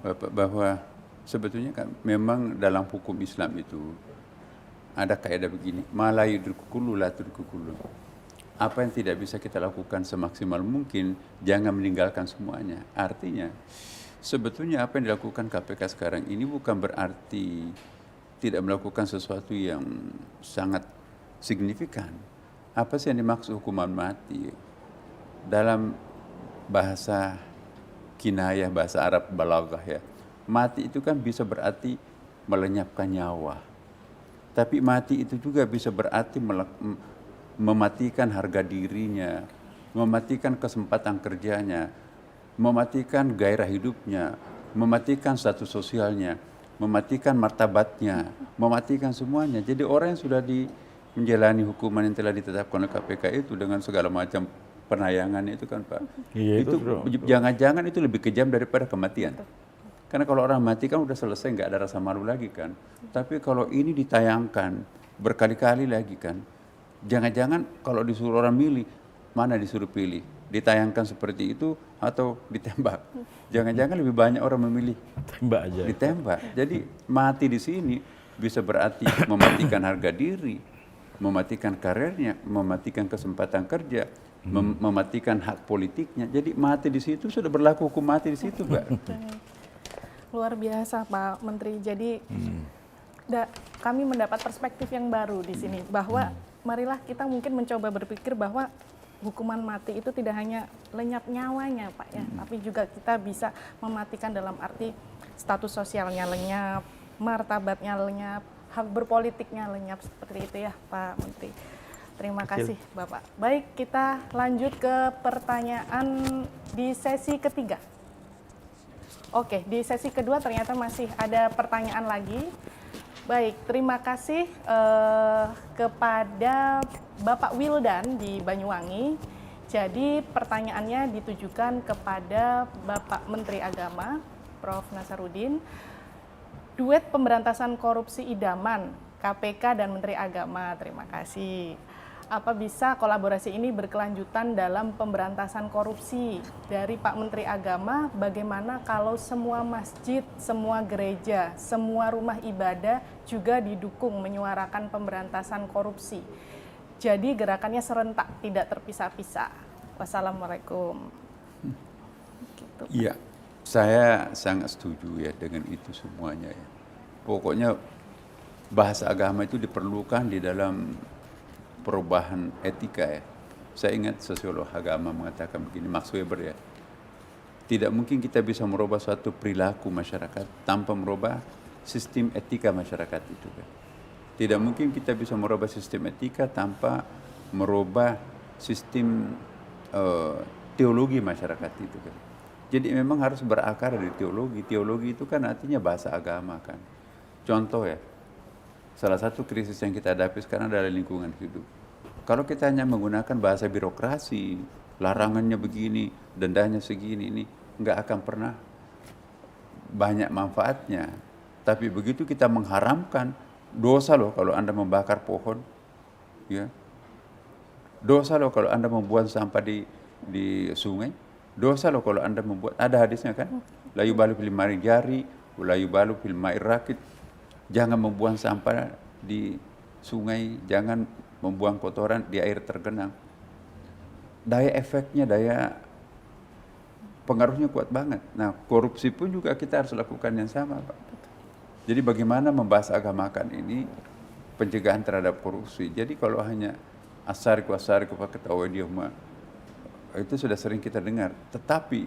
Bapak, bahwa sebetulnya kan memang dalam hukum Islam itu ada kaidah begini, ma la yudriku kullu la tudriku kullu. Apa yang tidak bisa kita lakukan semaksimal mungkin, jangan meninggalkan semuanya. Artinya sebetulnya apa yang dilakukan KPK sekarang ini bukan berarti tidak melakukan sesuatu yang sangat signifikan. Apa sih yang dimaksud hukuman mati? Dalam bahasa kinayah, bahasa Arab balaghah ya, mati itu kan bisa berarti melenyapkan nyawa. Tapi mati itu juga bisa berarti mematikan harga dirinya, mematikan kesempatan kerjanya, mematikan gairah hidupnya, mematikan status sosialnya, mematikan martabatnya, mematikan semuanya. Jadi orang yang sudah menjalani hukuman yang telah ditetapkan oleh KPK itu dengan segala macam penayangannya itu kan Pak, itu jangan-jangan itu lebih kejam daripada kematian. Karena kalau orang mati kan udah selesai, nggak ada rasa malu lagi kan. Tapi kalau ini ditayangkan berkali-kali lagi kan, jangan-jangan kalau disuruh orang milih, mana disuruh pilih? Ditayangkan seperti itu atau ditembak? Jangan-jangan lebih banyak orang memilih tembak aja. Ditembak. Jadi mati di sini bisa berarti mematikan harga diri, mematikan karirnya, mematikan kesempatan kerja, mematikan hak politiknya. Jadi mati di situ sudah berlaku hukum mati di situ, Mbak. Luar biasa Pak Menteri. Jadi kami mendapat perspektif yang baru di sini bahwa marilah kita mungkin mencoba berpikir bahwa hukuman mati itu tidak hanya lenyap nyawanya Pak ya, tapi juga kita bisa mematikan dalam arti status sosialnya lenyap, martabatnya lenyap, hak berpolitiknya lenyap, seperti itu ya Pak Menteri. Terima kasih Bapak. Baik, kita lanjut ke pertanyaan di sesi ketiga. Oke, di sesi kedua ternyata masih ada pertanyaan lagi Baik, terima kasih kepada Bapak Wildan di Banyuwangi. Jadi pertanyaannya ditujukan kepada Bapak Menteri Agama, Prof. Nasaruddin. Duet pemberantasan korupsi idaman, KPK dan Menteri Agama. Terima kasih. Apa bisa kolaborasi ini berkelanjutan dalam pemberantasan korupsi? Dari Pak Menteri Agama, bagaimana kalau semua masjid, semua gereja, semua rumah ibadah juga didukung menyuarakan pemberantasan korupsi? Jadi gerakannya serentak, tidak terpisah-pisah. Wassalamualaikum. Gitu. Iya, saya sangat setuju ya dengan itu semuanya ya. Pokoknya bahasa agama itu diperlukan di dalam perubahan etika ya. Saya ingat sosiolog agama mengatakan begini, Max Weber ya. Tidak mungkin kita bisa merubah suatu perilaku masyarakat tanpa merubah sistem etika masyarakat itu kan. Tidak mungkin kita bisa merubah sistem etika tanpa merubah sistem teologi masyarakat itu kan. Jadi memang harus berakar dari teologi. Teologi itu kan artinya bahasa agama kan. Contoh ya, salah satu krisis yang kita hadapi sekarang adalah lingkungan hidup. Kalau kita hanya menggunakan bahasa birokrasi, larangannya begini, dendanya segini, ini nggak akan pernah banyak manfaatnya. Tapi begitu kita mengharamkan, dosa loh kalau Anda membakar pohon, ya. Dosa loh kalau Anda membuang sampah di sungai. Dosa loh kalau Anda membuat, ada hadisnya kan? La yubalu fil ma'i jari, la yubalu fil ma'i rakid. Jangan membuang sampah di sungai, jangan membuang kotoran di air tergenang. Daya efeknya, daya pengaruhnya kuat banget. Nah, korupsi pun juga kita harus lakukan yang sama, Pak. Jadi bagaimana membahas agamakan ini pencegahan terhadap korupsi. Jadi kalau hanya asariku pakai tawadiyah itu sudah sering kita dengar. Tetapi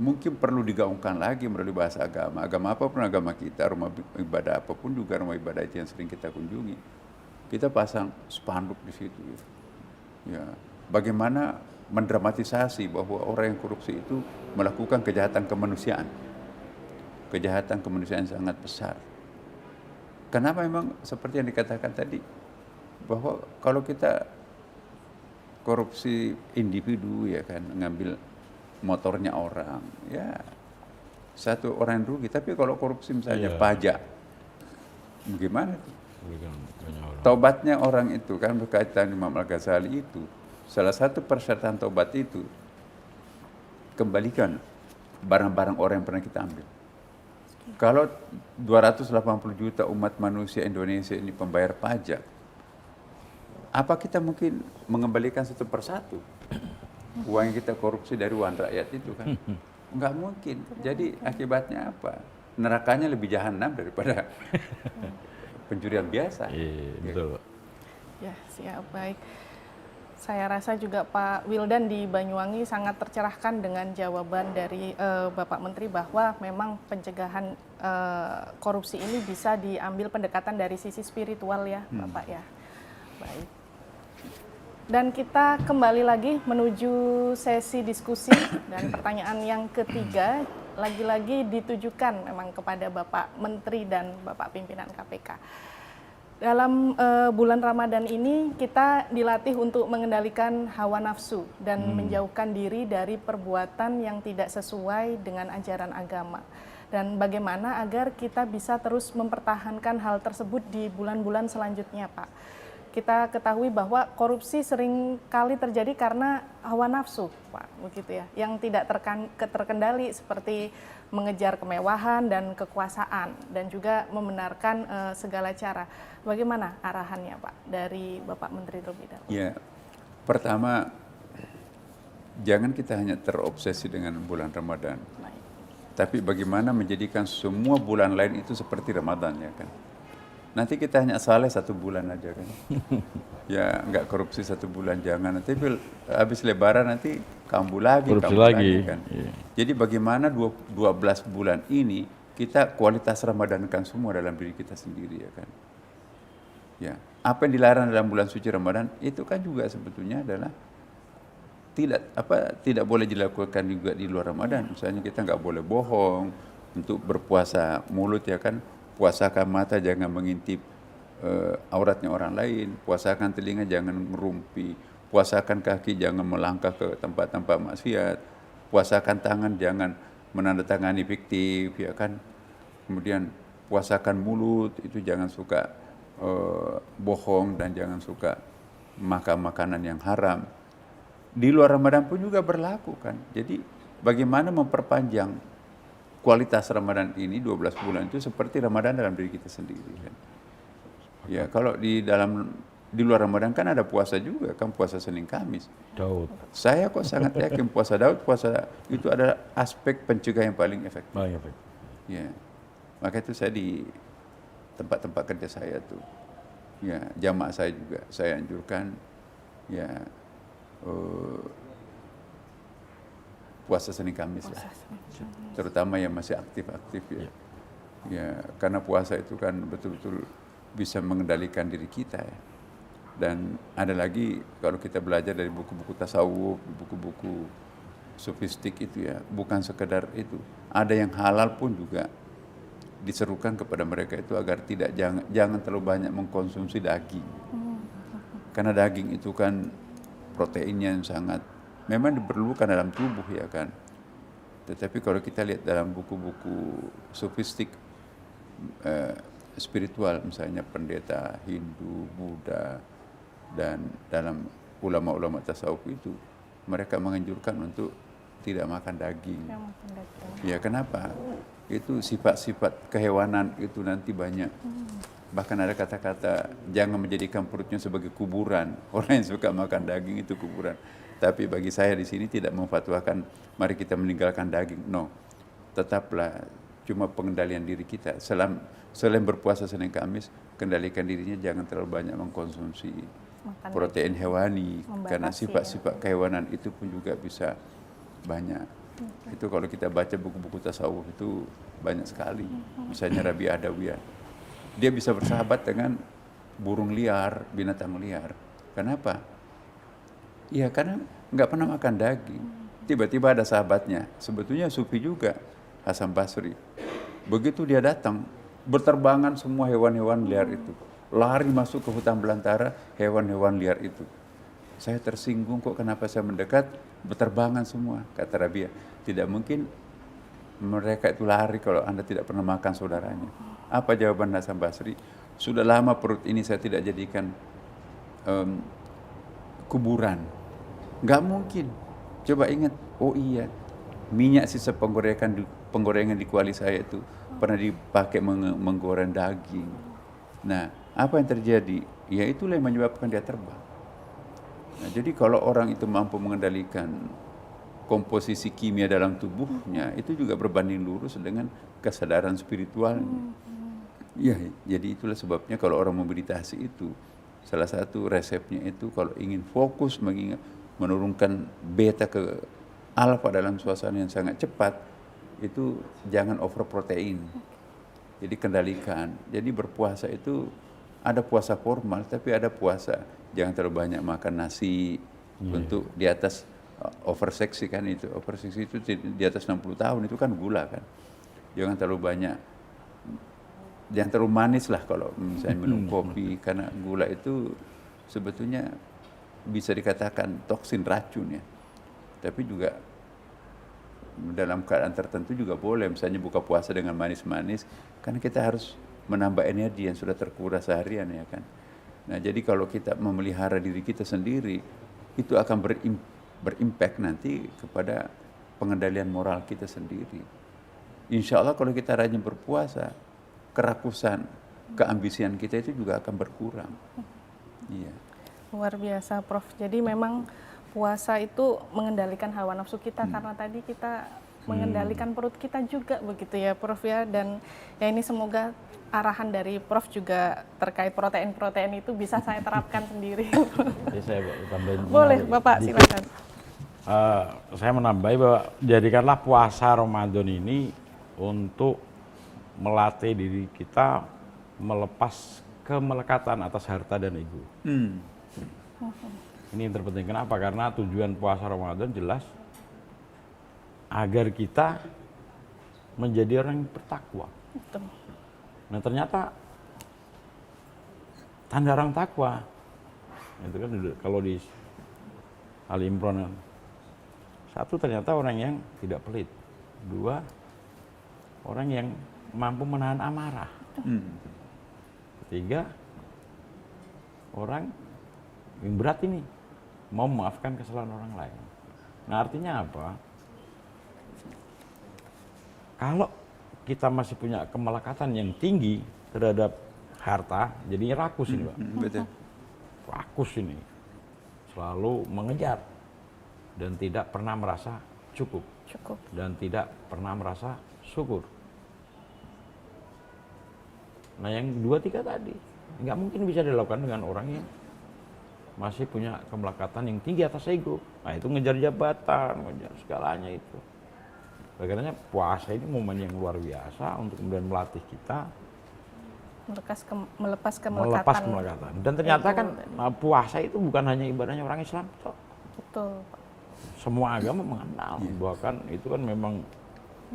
mungkin perlu digaungkan lagi melalui bahasa agama. Agama apapun agama kita, rumah ibadah apapun juga rumah ibadah itu yang sering kita kunjungi. Kita pasang spanduk di situ. Ya, bagaimana mendramatisasi bahwa orang yang korupsi itu melakukan kejahatan kemanusiaan. Kejahatan kemanusiaan sangat besar. Kenapa memang seperti yang dikatakan tadi, bahwa kalau kita korupsi individu ya kan, ngambil motornya orang, ya satu orang yang rugi. Tapi kalau korupsi misalnya pajak, bagaimana tuh? Taubatnya orang itu kan berkaitan Imam Al-Ghazali itu, salah satu persyaratan taubat itu kembalikan barang-barang orang yang pernah kita ambil. Kalau 280 juta umat manusia Indonesia ini pembayar pajak, apa kita mungkin mengembalikan satu persatu uang yang kita korupsi dari uang rakyat itu kan? Enggak mungkin. Jadi akibatnya apa? Nerakanya lebih jahanam daripada pencurian biasa. Iya, betul. Ya, siap, baik. Saya rasa juga Pak Wildan di Banyuwangi sangat tercerahkan dengan jawaban dari Bapak Menteri bahwa memang pencegahan korupsi ini bisa diambil pendekatan dari sisi spiritual ya, Bapak ya. Baik. Dan kita kembali lagi menuju sesi diskusi dan pertanyaan yang ketiga lagi-lagi ditujukan memang kepada Bapak Menteri dan Bapak Pimpinan KPK. Dalam bulan Ramadan ini kita dilatih untuk mengendalikan hawa nafsu dan menjauhkan diri dari perbuatan yang tidak sesuai dengan ajaran agama. Dan bagaimana agar kita bisa terus mempertahankan hal tersebut di bulan-bulan selanjutnya, Pak. Kita ketahui bahwa korupsi sering kali terjadi karena hawa nafsu, Pak, begitu ya, yang tidak terkendali seperti mengejar kemewahan dan kekuasaan dan juga membenarkan segala cara. Bagaimana arahannya, Pak, dari Bapak Menteri terlebih dahulu? Ya, pertama jangan kita hanya terobsesi dengan bulan Ramadan, tapi bagaimana menjadikan semua bulan lain itu seperti Ramadan ya kan. Nanti kita hanya saleh 1 bulan aja kan. Ya nggak korupsi 1 bulan, jangan. Nanti habis lebaran nanti kambuh lagi, korupsi lagi kan. Iya. Jadi bagaimana 12 bulan ini kita kualitas Ramadankan semua dalam diri kita sendiri ya kan. Ya, apa yang dilarang dalam bulan suci Ramadan itu kan juga sebetulnya adalah tidak boleh dilakukan juga di luar Ramadan. Misalnya kita nggak boleh bohong untuk berpuasa mulut ya kan. puasakan mata jangan mengintip auratnya orang lain, puasakan telinga jangan merumpi, puasakan kaki jangan melangkah ke tempat-tempat maksiat, puasakan tangan jangan menandatangani fiktif, ya kan. Kemudian puasakan mulut, itu jangan suka bohong dan jangan suka makan makanan yang haram. Di luar Ramadan pun juga berlaku kan. Jadi bagaimana memperpanjang kualitas Ramadan ini 12 bulan itu seperti Ramadan dalam diri kita sendiri kan. Ya, kalau di luar Ramadan kan ada puasa juga kan, puasa Senin Kamis. Daud. Saya kok sangat yakin puasa Daud, puasa itu adalah aspek pencegah yang paling efektif. Paling efektif. Ya. Maka itu saya di tempat-tempat kerja saya tuh, ya jamaah saya juga saya anjurkan ya puasa Senin Kamis lah, terutama yang masih aktif-aktif ya. Ya, karena puasa itu kan betul-betul bisa mengendalikan diri kita ya. Dan ada lagi kalau kita belajar dari buku-buku tasawuf, buku-buku sofistik itu ya, bukan sekedar itu. Ada yang halal pun juga diserukan kepada mereka itu agar jangan terlalu banyak mengkonsumsi daging. Karena daging itu kan proteinnya yang sangat memang diperlukan dalam tubuh ya kan. Tetapi kalau kita lihat dalam buku-buku sofistik spiritual, misalnya pendeta Hindu, Buddha, dan dalam ulama-ulama tasawuf itu mereka menganjurkan untuk tidak makan daging. Ya kenapa? Itu sifat-sifat kehewanan itu nanti banyak. Bahkan ada kata-kata jangan menjadikan perutnya sebagai kuburan. Orang yang suka makan daging itu kuburan. Tapi bagi saya di sini tidak memfatwakan mari kita meninggalkan daging. No, tetaplah cuma pengendalian diri kita. Selain berpuasa Senin Kamis, kendalikan dirinya jangan terlalu banyak mengkonsumsi protein hewani. Karena sifat-sifat kehewanan itu pun juga bisa banyak. Itu kalau kita baca buku-buku tasawuf itu banyak sekali. Misalnya Rabi Adawiyah, dia bisa bersahabat dengan burung liar, binatang liar. Kenapa? Ya karena nggak pernah makan daging. Tiba-tiba ada sahabatnya, sebetulnya sufi juga, Hasan Basri. Begitu dia datang, berterbangan semua hewan-hewan liar itu. Lari masuk ke hutan belantara hewan-hewan liar itu. Saya tersinggung kok kenapa saya mendekat, berterbangan semua. Kata Rabia, tidak mungkin mereka itu lari kalau Anda tidak pernah makan saudaranya. Apa jawaban Hasan Basri? Sudah lama perut ini saya tidak jadikan kuburan. Nggak mungkin. Coba ingat, oh iya, minyak sisa penggorengan di kuali saya itu pernah dipakai menggoreng daging. Nah, apa yang terjadi? Ya itulah yang menyebabkan dia terbang. Nah, jadi kalau orang itu mampu mengendalikan komposisi kimia dalam tubuhnya, itu juga berbanding lurus dengan kesadaran spiritualnya. Ya, jadi itulah sebabnya kalau orang memeditasi itu, salah satu resepnya itu kalau ingin fokus menurunkan beta ke alfa dalam suasana yang sangat cepat, itu jangan over protein. Jadi kendalikan. Jadi berpuasa itu ada puasa formal, tapi ada puasa jangan terlalu banyak makan nasi untuk di atas overseksi kan itu. Overseksi itu di atas 60 tahun itu kan gula kan. Jangan terlalu banyak, jangan terlalu manis lah kalau misalnya minum kopi, karena gula itu sebetulnya bisa dikatakan toksin, racun ya. Tapi juga dalam keadaan tertentu juga boleh, misalnya buka puasa dengan manis-manis, karena kita harus menambah energi yang sudah terkuras seharian ya kan. Nah jadi kalau kita memelihara diri kita sendiri, itu akan berimpact nanti kepada pengendalian moral kita sendiri. Insya Allah kalau kita rajin berpuasa, kerakusan, keambisian kita itu juga akan berkurang. Iya. Luar biasa, Prof. Jadi memang puasa itu mengendalikan hawa nafsu kita karena tadi kita mengendalikan perut kita juga begitu ya, Prof ya. Dan ya ini semoga arahan dari Prof juga terkait protein-protein itu bisa saya terapkan sendiri. Jadi saya tambahin. Boleh, Bapak silakan. Saya menambahi bahwa jadikanlah puasa Ramadan ini untuk melatih diri kita melepas kemelekatan atas harta dan ego. Ini yang terpenting. Kenapa? Karena tujuan puasa Ramadan jelas agar kita menjadi orang yang bertakwa. Betul. Nah ternyata tanda orang takwa itu kan kalau di Ali Imran, satu ternyata orang yang tidak pelit, dua orang yang mampu menahan amarah, ketiga orang yang berat ini mau memaafkan kesalahan orang lain. Nah artinya apa? Kalau kita masih punya kemelekatan yang tinggi terhadap harta, jadinya rakus ini Pak. Betul. Rakus ini, selalu mengejar dan tidak pernah merasa cukup Cukup. dan tidak pernah merasa syukur. Nah yang 2-3 tadi nggak mungkin bisa dilakukan dengan orang yang masih punya kemelekatan yang tinggi atas ego. Nah itu ngejar jabatan, ngejar segalanya itu. Karena puasa ini momen yang luar biasa untuk kemudian melatih kita Melepas melepas kemelekatan. kemelekatan. Dan ternyata ego kan dan- puasa itu bukan hanya ibadahnya orang Islam, toh. Betul, Pak. Semua agama mengenal bahwa kan itu kan memang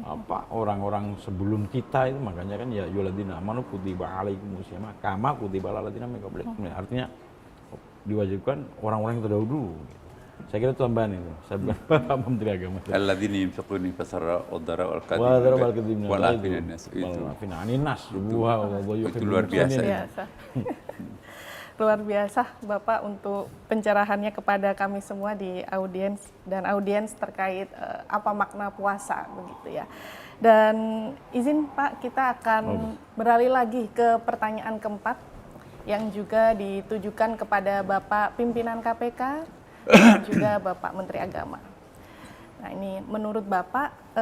apa orang-orang sebelum kita itu, makanya kan ya yuladina amanu kutiba alaikumusiyama kama kutiba alal ladzina min qablikum. Artinya diwajibkan orang-orang yang terdahulu. Saya kira tambahan itu. Saya bukan Pak Menteri Agama. Alladzina yunfiquna fasarra wadara wal Wah, darabal kadhib kedimna. wal afina nas itu. Itu luar biasa. Biasa. Luar biasa Bapak untuk pencerahannya kepada kami semua di audiens dan audiens terkait apa makna puasa begitu ya. Dan izin Pak, kita akan beralih lagi ke pertanyaan keempat yang juga ditujukan kepada Bapak Pimpinan KPK dan juga Bapak Menteri Agama. Nah ini menurut Bapak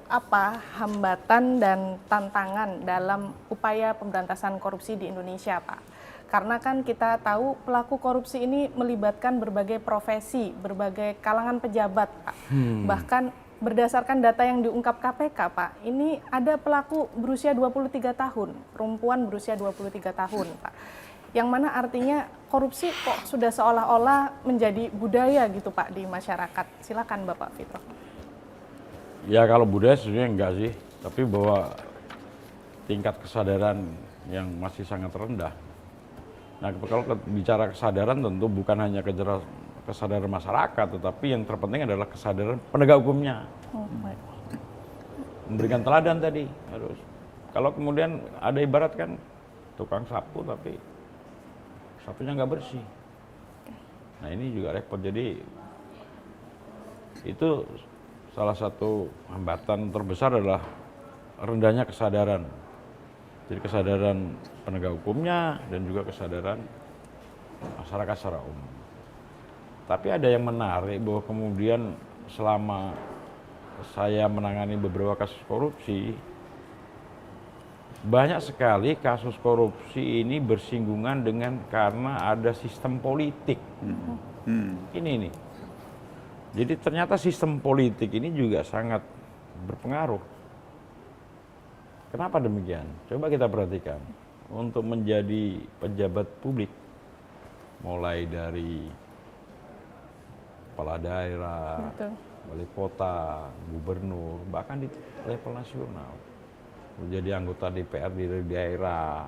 apa hambatan dan tantangan dalam upaya pemberantasan korupsi di Indonesia Pak? Karena kan kita tahu pelaku korupsi ini melibatkan berbagai profesi, berbagai kalangan pejabat Pak. Bahkan berdasarkan data yang diungkap KPK Pak, ini ada pelaku berusia 23 tahun, perempuan berusia 23 tahun Pak. Yang mana artinya korupsi kok sudah seolah-olah menjadi budaya gitu Pak di masyarakat. Silakan Bapak Fitro. Ya kalau budaya sebenarnya enggak sih, tapi bahwa tingkat kesadaran yang masih sangat rendah. Nah kalau bicara kesadaran tentu bukan hanya kesadaran masyarakat, tetapi yang terpenting adalah kesadaran penegak hukumnya. Baik. Memberikan teladan tadi harus. Kalau kemudian ada ibarat kan tukang sapu tapi sapunya nggak bersih. Nah ini juga repot. Jadi itu salah satu hambatan terbesar adalah rendahnya kesadaran. Jadi kesadaran penegak hukumnya dan juga kesadaran masyarakat secara umum. Tapi ada yang menarik bahwa kemudian selama saya menangani beberapa kasus korupsi, banyak sekali kasus korupsi ini bersinggungan dengan karena ada sistem politik. Ini nih. Jadi ternyata sistem politik ini juga sangat berpengaruh. Kenapa demikian? Coba kita perhatikan. Untuk menjadi pejabat publik, mulai dari kepala daerah, Betul. wali kota, gubernur, bahkan di level nasional. Menjadi anggota DPR di daerah,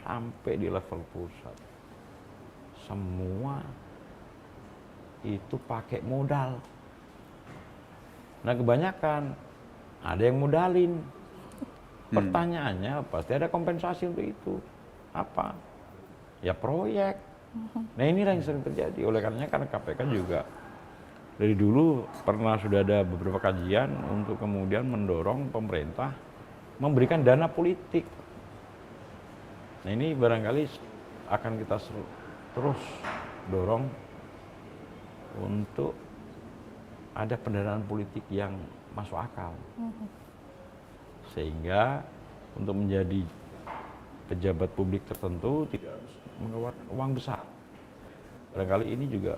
sampai di level pusat. Semua itu pakai modal. Nah kebanyakan ada yang modalin. Pertanyaannya pasti ada kompensasi untuk itu. Apa? Ya proyek. Nah inilah yang sering terjadi. Oleh karenanya kan KPK juga dari dulu pernah sudah ada beberapa kajian untuk kemudian mendorong pemerintah memberikan dana politik. Nah ini barangkali akan kita terus dorong untuk ada pendanaan politik yang masuk akal. Sehingga untuk menjadi pejabat publik tertentu tidak harus mengeluarkan uang besar. Barangkali ini juga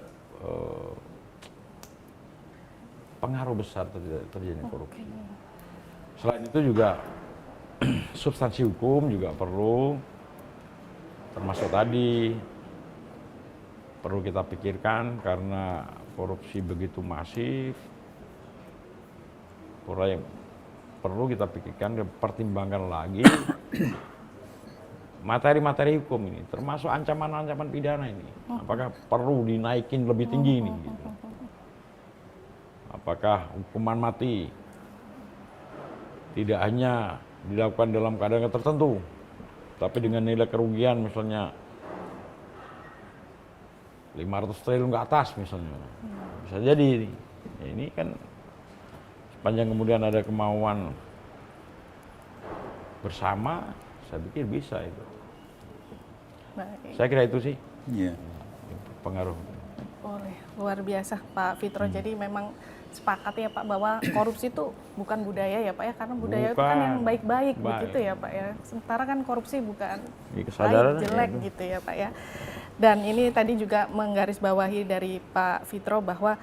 pengaruh besar terjadinya korupsi. Selain itu juga substansi hukum juga perlu, termasuk tadi perlu kita pikirkan karena korupsi begitu masif, perlu kita pikirkan dan pertimbangkan lagi materi-materi hukum ini, termasuk ancaman-ancaman pidana ini, apakah perlu dinaikin lebih tinggi ini? Gitu. Apakah hukuman mati tidak hanya dilakukan dalam keadaan tertentu, tapi dengan nilai kerugian misalnya 500 triliun ke atas misalnya, bisa jadi ini. Ya, ini kan sepanjang kemudian ada kemauan bersama, saya pikir bisa itu. Baik. Saya kira itu sih Iya. pengaruh. Boleh, luar biasa Pak Fitro. Jadi memang sepakat ya Pak bahwa korupsi itu bukan budaya ya Pak ya, karena budaya itu kan yang baik-baik begitu ya Pak ya. Sementara kan korupsi bukan Ini kesadaran baik, jelek ya, gitu ya Pak ya. Dan ini tadi juga menggarisbawahi dari Pak Fitro bahwa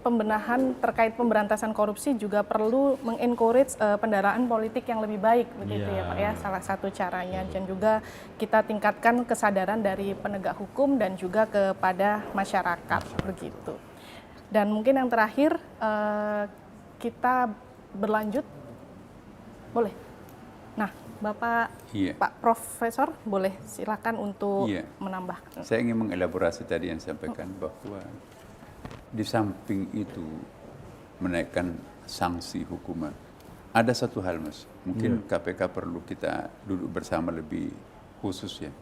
pembenahan terkait pemberantasan korupsi juga perlu mengencourage pendaraan politik yang lebih baik begitu ya Pak ya, salah satu caranya. Dan juga kita tingkatkan kesadaran dari penegak hukum dan juga kepada masyarakat begitu. Dan mungkin yang terakhir kita berlanjut, boleh? Nah, Bapak, Iya. Pak Profesor, boleh silakan untuk Iya. menambahkan. Saya ingin mengelaborasi tadi yang sampaikan bahwa di samping itu menaikkan sanksi hukuman, ada satu hal Mas, mungkin KPK perlu kita duduk bersama lebih khusus ya,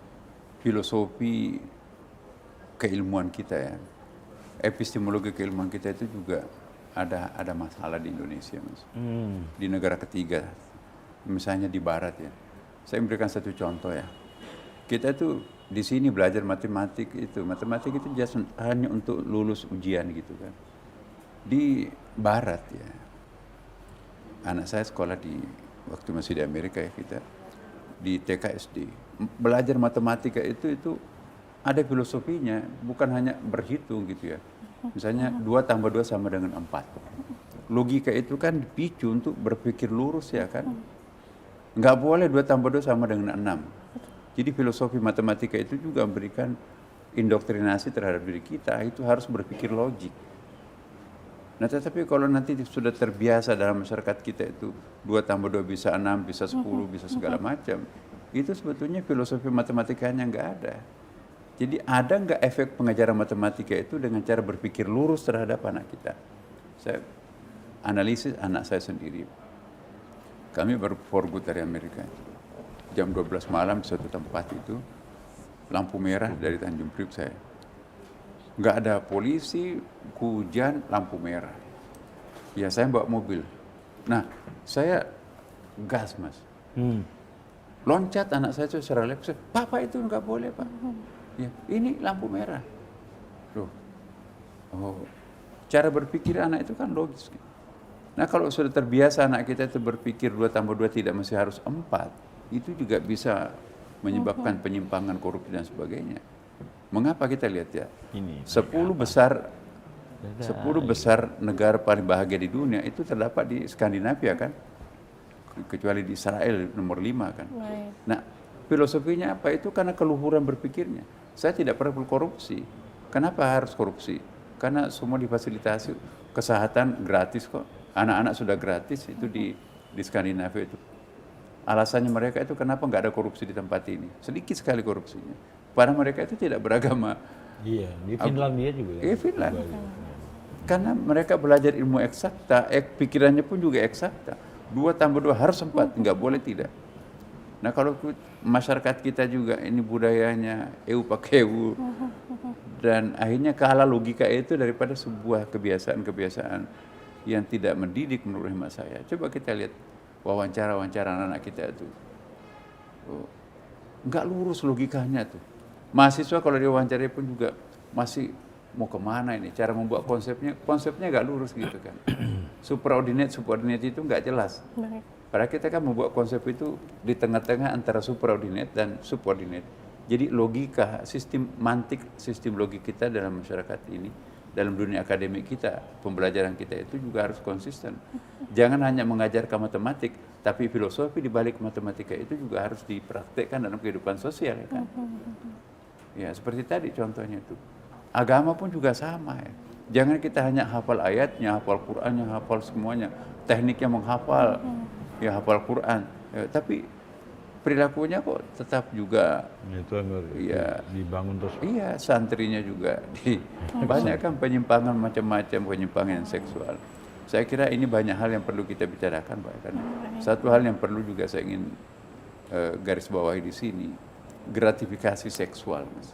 filosofi keilmuan kita ya, epistemologi keilmuan kita itu juga ada masalah di Indonesia Mas, di negara ketiga, misalnya di Barat ya. Saya memberikan satu contoh ya, kita tuh di sini belajar matematik itu just hanya untuk lulus ujian gitu kan. Di Barat ya, anak saya sekolah di waktu masih di Amerika ya, kita di TKSD belajar matematika itu ada filosofinya, bukan hanya berhitung gitu ya. Misalnya 2 tambah 2 sama dengan 4. Logika itu kan dipicu untuk berpikir lurus ya kan. Nggak boleh 2 tambah 2 sama dengan 6. Jadi filosofi matematika itu juga memberikan indoktrinasi terhadap diri kita, itu harus berpikir logik. Nah tetapi kalau nanti sudah terbiasa dalam masyarakat kita itu 2 tambah 2 bisa 6, bisa 10, bisa segala macam, itu sebetulnya filosofi matematikanya nggak ada. Jadi ada nggak efek pengajaran matematika itu dengan cara berpikir lurus terhadap anak kita? Saya analisis anak saya sendiri. Kami baru for good dari Amerika. Jam 12 malam di suatu tempat itu, lampu merah dari Tanjung Priok saya. Nggak ada polisi, hujan, lampu merah. Ya saya bawa mobil. Nah, saya gas Mas. Loncat anak saya itu secara refleks, Papa itu nggak boleh Pak. Ya, ini lampu merah. Loh. Oh, cara berpikir anak itu kan logis. Nah kalau sudah terbiasa anak kita itu berpikir 2 tambah 2 tidak mesti harus 4, itu juga bisa menyebabkan penyimpangan, korupsi dan sebagainya. Mengapa kita lihat ya, Ini 10 besar negara paling bahagia di dunia itu terdapat di Skandinavia kan, kecuali di Israel nomor 5 kan. Baik. Nah filosofinya apa? Itu karena keluhuran berpikirnya. Saya tidak pernah berkorupsi. Kenapa harus korupsi? Karena semua difasilitasi, kesehatan gratis kok. Anak-anak sudah gratis itu di Skandinavia itu. Alasannya mereka itu kenapa nggak ada korupsi di tempat ini? Sedikit sekali korupsinya. Padahal mereka itu tidak beragama. Iya, di Finlandia juga. Iya Finland. Karena mereka belajar ilmu eksakta, pikirannya pun juga eksakta. 2 tambah 2 harus 4, nggak boleh tidak. Nah kalau masyarakat kita juga ini budayanya pakai EU dan akhirnya kalah logika itu daripada sebuah kebiasaan-kebiasaan yang tidak mendidik menurut hemat saya. Coba kita lihat wawancara anak kita itu, nggak lurus logikanya tuh. Mahasiswa kalau diwawancarai pun juga masih mau kemana ini, cara membuat konsepnya nggak lurus gitu kan. Subordinate itu nggak jelas. Baik. Padahal kita kan membuat konsep itu di tengah-tengah antara subordinate dan subordinate. Jadi logika, sistem logik kita dalam masyarakat ini, dalam dunia akademik kita, pembelajaran kita itu juga harus konsisten. Jangan hanya mengajarkan matematik, tapi filosofi di balik matematika itu juga harus dipraktekkan dalam kehidupan sosial ya kan. Ya seperti tadi contohnya itu. Agama pun juga sama ya. Jangan kita hanya hafal ayatnya, hafal Qur'annya, hafal semuanya, tekniknya menghafal. Ya hafal Quran, ya, tapi perilakunya kok tetap juga. Itu yang Iya. dibangun terus. Iya, santrinya juga banyak kan penyimpangan macam-macam, penyimpangan seksual. Saya kira ini banyak hal yang perlu kita bicarakan, Pak. Kan satu hal yang perlu juga saya ingin garis bawahi di sini, gratifikasi seksual, Mas.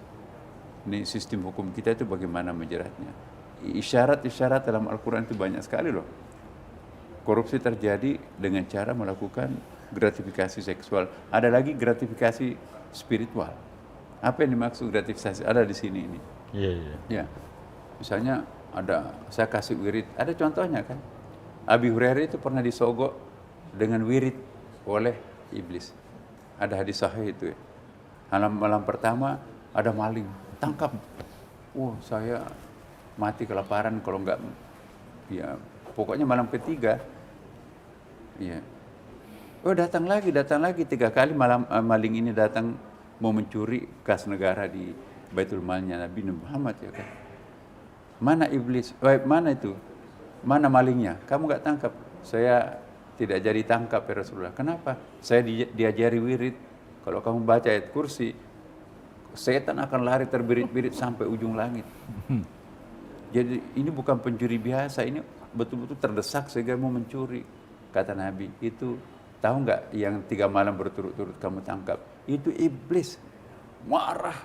Ini sistem hukum kita itu bagaimana menjeratnya. Isyarat-isyarat dalam Al-Quran itu banyak sekali loh. Korupsi terjadi dengan cara melakukan gratifikasi seksual. Ada lagi gratifikasi spiritual. Apa yang dimaksud gratifikasi? Ada di sini ini. Iya, iya. Ya, misalnya saya kasih wirid. Ada contohnya kan? Abi Hurairah itu pernah disogok dengan wirid oleh iblis. Ada hadis sahih itu ya. Malam pertama ada maling, tangkap. Saya mati kelaparan kalau enggak. Ya, pokoknya malam ketiga. Ya. Datang lagi 3 kali maling ini datang mau mencuri kas negara di Baitul Malnya Nabi Muhammad ya kan. Mana iblis? Mana itu? Mana malingnya? Kamu nggak tangkap? Saya tidak jadi tangkap ya Rasulullah. Kenapa? Saya diajari wirid. Kalau kamu baca ayat kursi, setan akan lari terbirit-birit sampai ujung langit. Jadi ini bukan pencuri biasa, ini betul-betul terdesak sehingga mau mencuri. Kata Nabi, itu tahu nggak yang 3 malam berturut-turut kamu tangkap? Itu iblis. Marah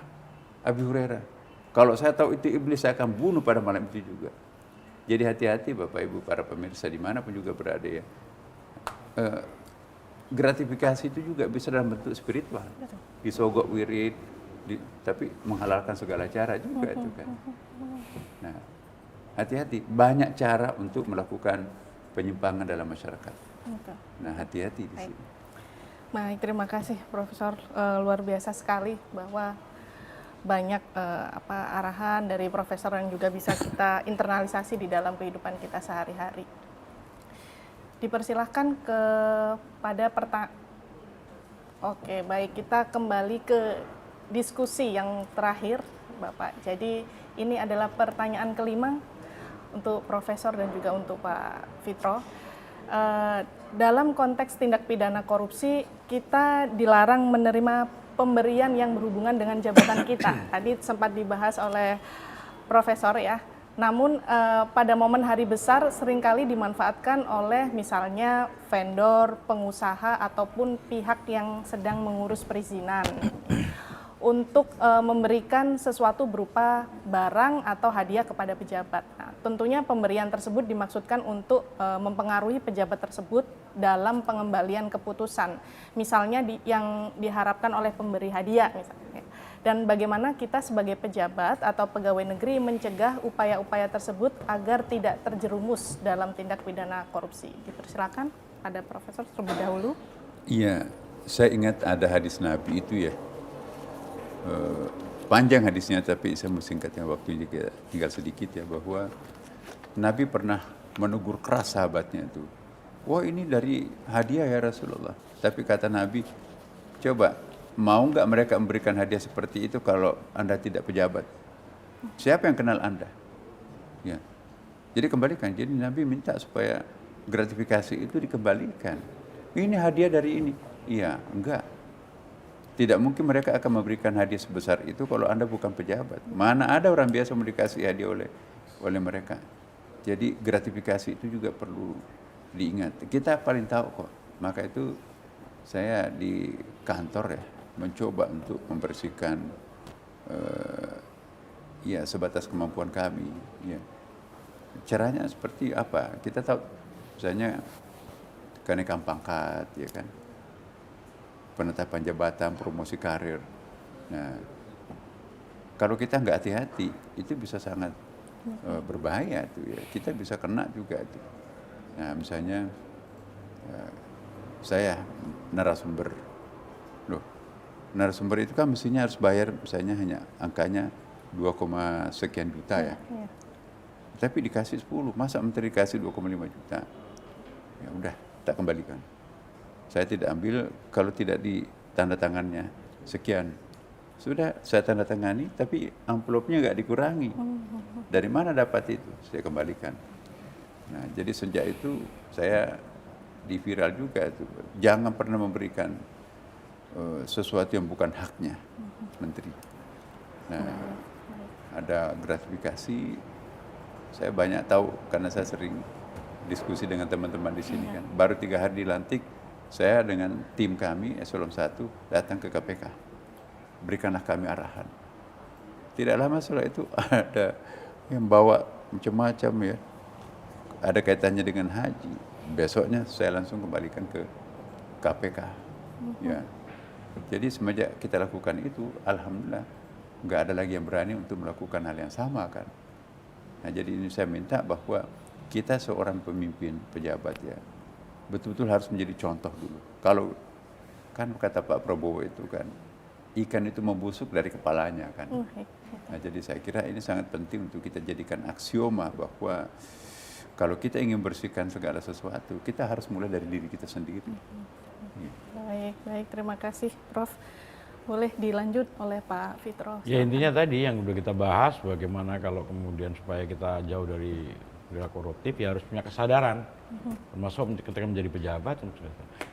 Abi Hurairah. Kalau saya tahu itu iblis, saya akan bunuh pada malam itu juga. Jadi hati-hati Bapak Ibu para pemirsa dimanapun juga berada ya. Gratifikasi itu juga bisa dalam bentuk spiritual. Disogok wirid, tapi menghalalkan segala cara juga itu kan. Nah, hati-hati. Banyak cara untuk melakukan penyimpangan dalam masyarakat. Nah, hati-hati di sini. Baik, terima kasih Profesor, luar biasa sekali bahwa banyak arahan dari Profesor yang juga bisa kita internalisasi di dalam kehidupan kita sehari-hari. Dipersilahkan kepada Oke, baik, kita kembali ke diskusi yang terakhir, Bapak. Jadi ini adalah pertanyaan kelima untuk Profesor dan juga untuk Pak Fitro. Dalam konteks tindak pidana korupsi, kita dilarang menerima pemberian yang berhubungan dengan jabatan kita. Tadi sempat dibahas oleh Profesor ya. Namun pada momen hari besar seringkali dimanfaatkan oleh misalnya vendor, pengusaha, ataupun pihak yang sedang mengurus perizinan untuk memberikan sesuatu berupa barang atau hadiah kepada pejabat. Nah, tentunya pemberian tersebut dimaksudkan untuk mempengaruhi pejabat tersebut dalam pengembalian keputusan. Misalnya yang diharapkan oleh pemberi hadiah misalnya. Dan bagaimana kita sebagai pejabat atau pegawai negeri mencegah upaya-upaya tersebut agar tidak terjerumus dalam tindak pidana korupsi. Dipersilakan, ada Profesor terlebih dahulu. Iya, saya ingat ada hadis Nabi itu ya. Panjang hadisnya tapi saya mau singkatnya, waktu ini tinggal sedikit ya, bahwa Nabi pernah menegur keras sahabatnya itu. Wah, ini dari hadiah ya Rasulullah. Tapi kata Nabi, coba mau nggak mereka memberikan hadiah seperti itu kalau Anda tidak pejabat? Siapa yang kenal Anda? Ya. Jadi kembalikan. Jadi Nabi minta supaya gratifikasi itu dikembalikan. Ini hadiah dari ini. Iya, enggak. Tidak mungkin mereka akan memberikan hadiah sebesar itu kalau Anda bukan pejabat. Mana ada orang biasa mau dikasih hadiah oleh mereka. Jadi gratifikasi itu juga perlu diingat. Kita paling tahu kok. Maka itu saya di kantor ya mencoba untuk membersihkan ya sebatas kemampuan kami. Ya. Caranya seperti apa? Kita tahu misalnya kenaikan pangkat, ya kan? Penetapan jabatan, promosi karir. Nah, kalau kita nggak hati-hati, itu bisa sangat berbahaya tuh ya. Kita bisa kena juga tuh. Nah, misalnya saya narasumber, narasumber itu kan mestinya harus bayar, misalnya hanya angkanya 2, sekian juta ya. Tapi dikasih 10, masa menteri dikasih 2,5 juta? Ya udah, tak kembalikan. Saya tidak ambil kalau tidak ditandatangannya sekian. Sudah saya tanda tangani, tapi amplopnya nggak dikurangi. Dari mana dapat itu? Saya kembalikan. Nah, jadi sejak itu saya di viral juga itu. Jangan pernah memberikan sesuatu yang bukan haknya menteri. Nah, ada gratifikasi. Saya banyak tahu karena saya sering diskusi dengan teman-teman di sini kan. Baru 3 hari dilantik, saya dengan tim kami Eselon 1 datang ke KPK. Berikanlah kami arahan. Tidak lama setelah itu ada yang bawa macam-macam ya. Ada kaitannya dengan haji. Besoknya saya langsung kembalikan ke KPK. Ya. Jadi semenjak kita lakukan itu, alhamdulillah nggak ada lagi yang berani untuk melakukan hal yang sama kan. Nah, jadi ini saya minta bahwa kita seorang pemimpin pejabat ya betul-betul harus menjadi contoh dulu. Kalau kan kata Pak Prabowo itu kan ikan itu membusuk dari kepalanya kan. Nah, jadi saya kira ini sangat penting untuk kita jadikan aksioma bahwa kalau kita ingin bersihkan segala sesuatu, kita harus mulai dari diri kita sendiri. Baik, terima kasih Prof. Boleh dilanjut oleh Pak Fitro. Ya intinya tadi yang udah kita bahas, bagaimana kalau kemudian supaya kita jauh dari perilaku koruptif ya harus punya kesadaran, termasuk ketika menjadi pejabat.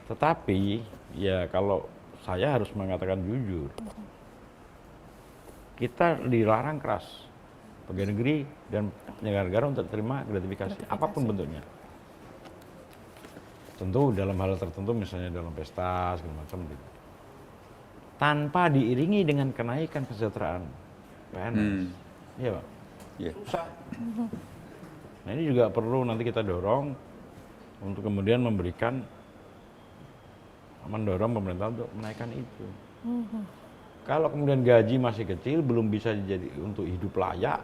Tetapi ya kalau saya harus mengatakan jujur, kita dilarang keras pegawai negeri dan penyelenggara negara untuk terima gratifikasi apapun bentuknya. Tentu dalam hal tertentu misalnya dalam pesta segala macam gitu. Tanpa diiringi dengan kenaikan kesejahteraan PNS. Iya Pak? Yeah. Susah. Nah ini juga perlu nanti kita dorong untuk kemudian mendorong pemerintah untuk menaikkan itu. Kalau kemudian gaji masih kecil, belum bisa jadi untuk hidup layak,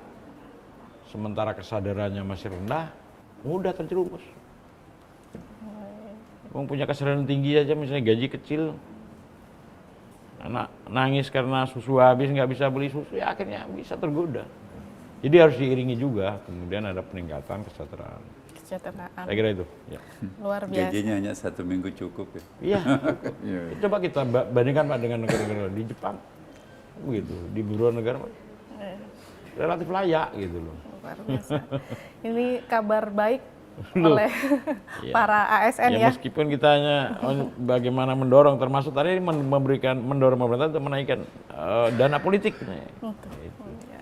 sementara kesadarannya masih rendah, mudah terjerumus. Punya kesadaran tinggi aja misalnya gaji kecil, anak nangis karena susu habis nggak bisa beli susu, ya akhirnya bisa tergoda. Jadi harus diiringi juga kemudian ada peningkatan kesejahteraan. Saya kira itu. Ya. Luar biasa. Gajinya hanya 1 minggu cukup ya. Iya. Coba kita bandingkan Pak dengan negara-negara di Jepang, begitu, di beberapa negara relatif layak gitu loh. Luar biasa. Ini kabar baik oleh para ASN ya. Meskipun kita hanya bagaimana mendorong, termasuk tadi mendorong pemerintah untuk menaikkan dana politik.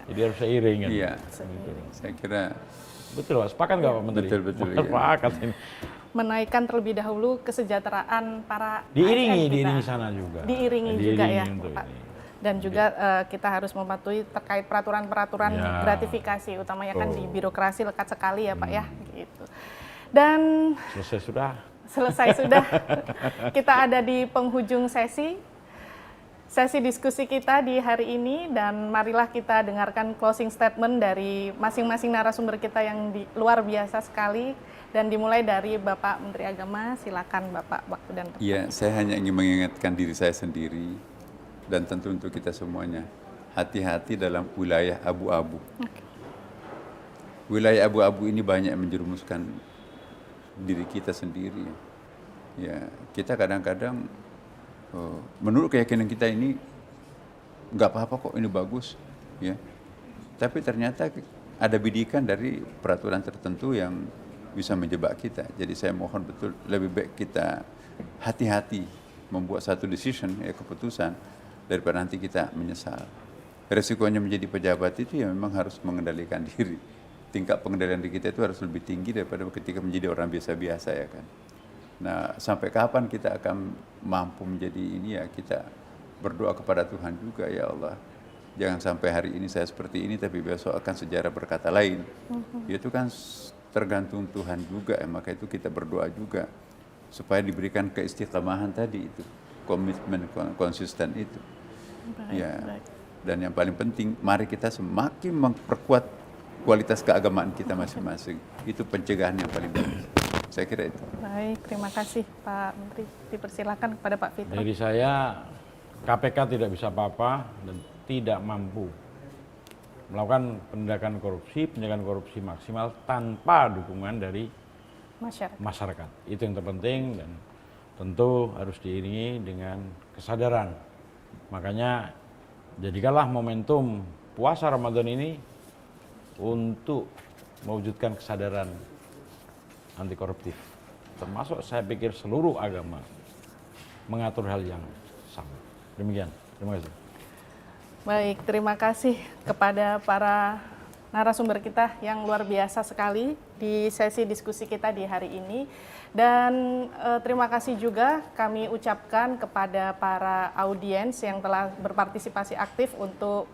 Jadi harus seiring kan. Iya. Saya kira betul Pak, sepakat nggak Pak Menteri? Betul. Sepakat ini. Menaikkan terlebih dahulu kesejahteraan para Diiringi sana juga. Diiringi juga ya Pak. Ini. Dan juga kita harus mematuhi terkait peraturan-peraturan gratifikasi, utamanya kan di birokrasi lekat sekali ya Pak ya, gitu. Dan selesai sudah. Kita ada di penghujung sesi diskusi kita di hari ini, dan marilah kita dengarkan closing statement dari masing-masing narasumber kita yang luar biasa sekali, dan dimulai dari Bapak Menteri Agama. Silakan Bapak, waktu dan tempat. Iya, saya hanya ingin mengingatkan diri saya sendiri dan tentu untuk kita semuanya, hati-hati dalam wilayah abu-abu. Wilayah abu-abu ini banyak menjerumuskan diri kita sendiri. Ya, kita kadang-kadang menurut keyakinan kita ini nggak apa-apa kok, ini bagus, ya. Tapi ternyata ada bidikan dari peraturan tertentu yang bisa menjebak kita. Jadi saya mohon betul lebih baik kita hati-hati membuat satu decision, ya, keputusan, daripada nanti kita menyesal. Resikonya menjadi pejabat itu ya memang harus mengendalikan diri. Tingkat pengendalian diri kita itu harus lebih tinggi daripada ketika menjadi orang biasa-biasa ya kan. Nah, sampai kapan kita akan mampu menjadi ini ya, kita berdoa kepada Tuhan juga, ya Allah. Jangan sampai hari ini saya seperti ini tapi besok akan sejarah berkata lain. Itu kan tergantung Tuhan juga ya, maka itu kita berdoa juga supaya diberikan keistiqamahan tadi itu, komitmen konsisten itu. Baik. Dan yang paling penting, mari kita semakin memperkuat kualitas keagamaan kita masing-masing. Itu pencegahan yang paling bagus. Saya kira itu. Baik, terima kasih Pak Menteri. Dipersilakan kepada Pak Fitro. Dari saya, KPK tidak bisa apa-apa dan tidak mampu melakukan pencegahan korupsi maksimal tanpa dukungan dari masyarakat. Itu yang terpenting dan tentu harus diiringi dengan kesadaran. Makanya jadikanlah momentum puasa Ramadan ini untuk mewujudkan kesadaran anti koruptif. Termasuk saya pikir seluruh agama mengatur hal yang sama. Demikian. Terima kasih. Baik, terima kasih kepada para narasumber kita yang luar biasa sekali di sesi diskusi kita di hari ini. Dan terima kasih juga kami ucapkan kepada para audiens yang telah berpartisipasi aktif untuk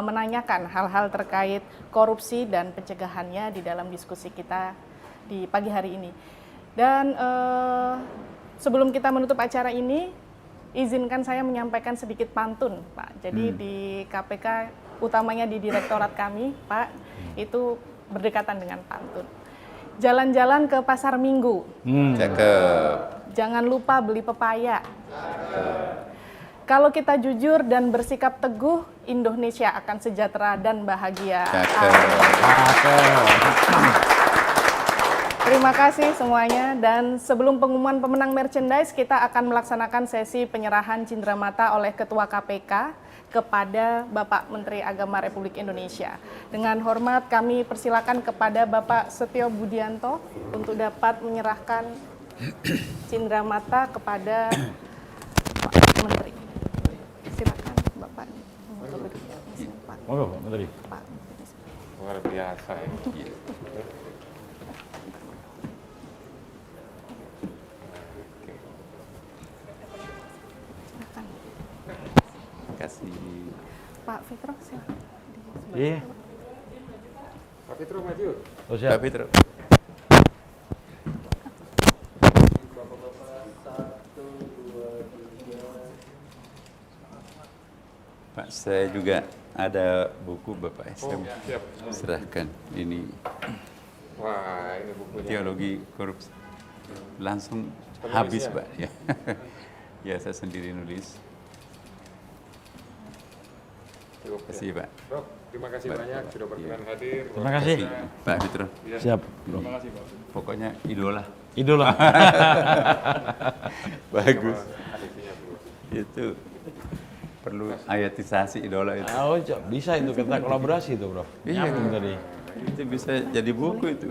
menanyakan hal-hal terkait korupsi dan pencegahannya di dalam diskusi kita di pagi hari ini. Dan sebelum kita menutup acara ini, izinkan saya menyampaikan sedikit pantun, Pak. Jadi di KPK, utamanya di direktorat kami, Pak, itu berdekatan dengan pantun. Jalan-jalan ke pasar Minggu. Cakep. Jangan lupa beli pepaya. Kalau kita jujur dan bersikap teguh, Indonesia akan sejahtera dan bahagia. Terima kasih semuanya, dan sebelum pengumuman pemenang merchandise, kita akan melaksanakan sesi penyerahan cindramata oleh Ketua KPK kepada Bapak Menteri Agama Republik Indonesia. Dengan hormat kami persilakan kepada Bapak Setio Budianto untuk dapat menyerahkan cindramata kepada Pak Menteri. Silakan Bapak. Monggo, Pak Menteri. Pak. Luar biasa ya. Terima kasih. Pak Fitro, silakan. Iya. Pak Fitro maju. Oh, siap. Pak Fitro. Pak, saya juga ada buku Bapak saya Siap. serahkan. Ini Wah, ini bukunya. teologi korupsi. Langsung Penulis habis, ya? Pak. Ya. Ya, saya sendiri nulis. Cukup, Terima kasih, Pak. Bro, terima kasih Baik, banyak Pak. sudah berkenan Iya. hadir. Terima kasih. Pak Fitro. Iya. Siap. Terima kasih, Pak. Pokoknya idola. Idola. Bagus. Adiknya, Bro. Itu perlu ayatisasi idola itu. Oh, bisa itu kita kolaborasi itu, Bro. Iya. Nyambung tadi. Itu bisa jadi buku itu.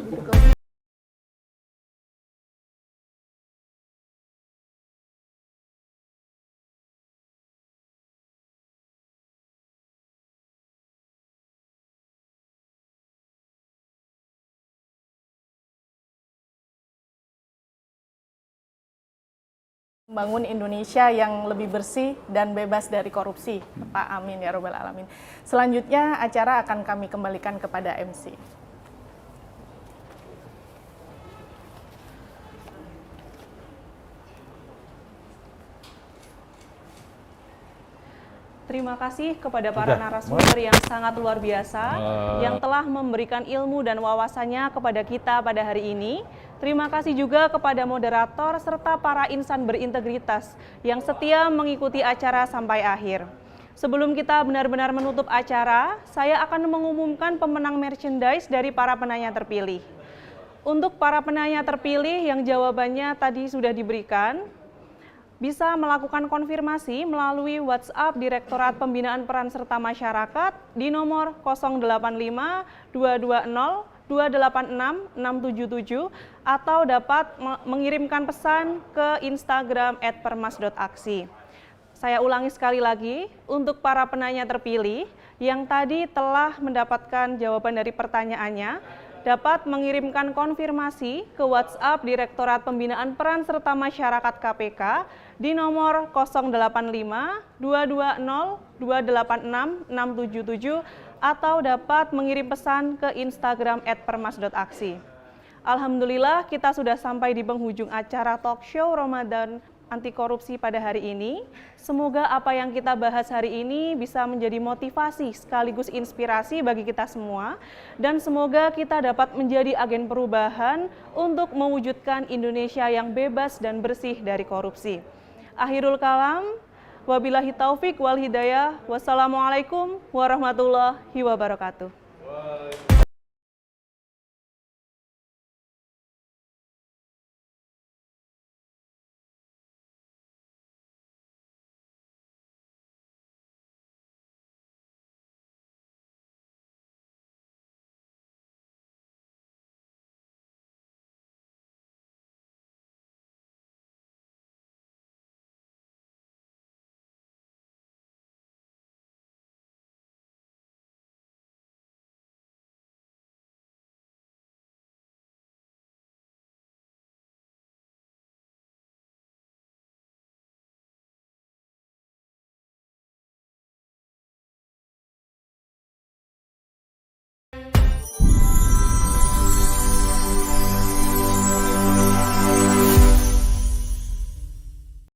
Membangun Indonesia yang lebih bersih dan bebas dari korupsi. Pak, amin ya robbal alamin. Selanjutnya acara akan kami kembalikan kepada MC. Terima kasih kepada para Sudah. narasumber yang sangat luar biasa yang telah memberikan ilmu dan wawasannya kepada kita pada hari ini. Terima kasih juga kepada moderator serta para insan berintegritas yang setia mengikuti acara sampai akhir. Sebelum kita benar-benar menutup acara, saya akan mengumumkan pemenang merchandise dari para penanya terpilih. Untuk para penanya terpilih yang jawabannya tadi sudah diberikan, bisa melakukan konfirmasi melalui WhatsApp Direktorat Pembinaan Peran Serta Masyarakat di nomor 085 220 286 677 atau dapat mengirimkan pesan ke Instagram @permas.aksi. Saya ulangi sekali lagi, untuk para penanya terpilih yang tadi telah mendapatkan jawaban dari pertanyaannya, dapat mengirimkan konfirmasi ke WhatsApp Direktorat Pembinaan Peran Serta Masyarakat KPK di nomor 085 220 286 677 atau dapat mengirim pesan ke Instagram @permas.aksi. Alhamdulillah kita sudah sampai di penghujung acara talk show Ramadan anti korupsi pada hari ini. Semoga apa yang kita bahas hari ini bisa menjadi motivasi sekaligus inspirasi bagi kita semua, dan semoga kita dapat menjadi agen perubahan untuk mewujudkan Indonesia yang bebas dan bersih dari korupsi. Akhirul kalam, wabillahi taufik wal hidayah. Wassalamualaikum warahmatullahi wabarakatuh.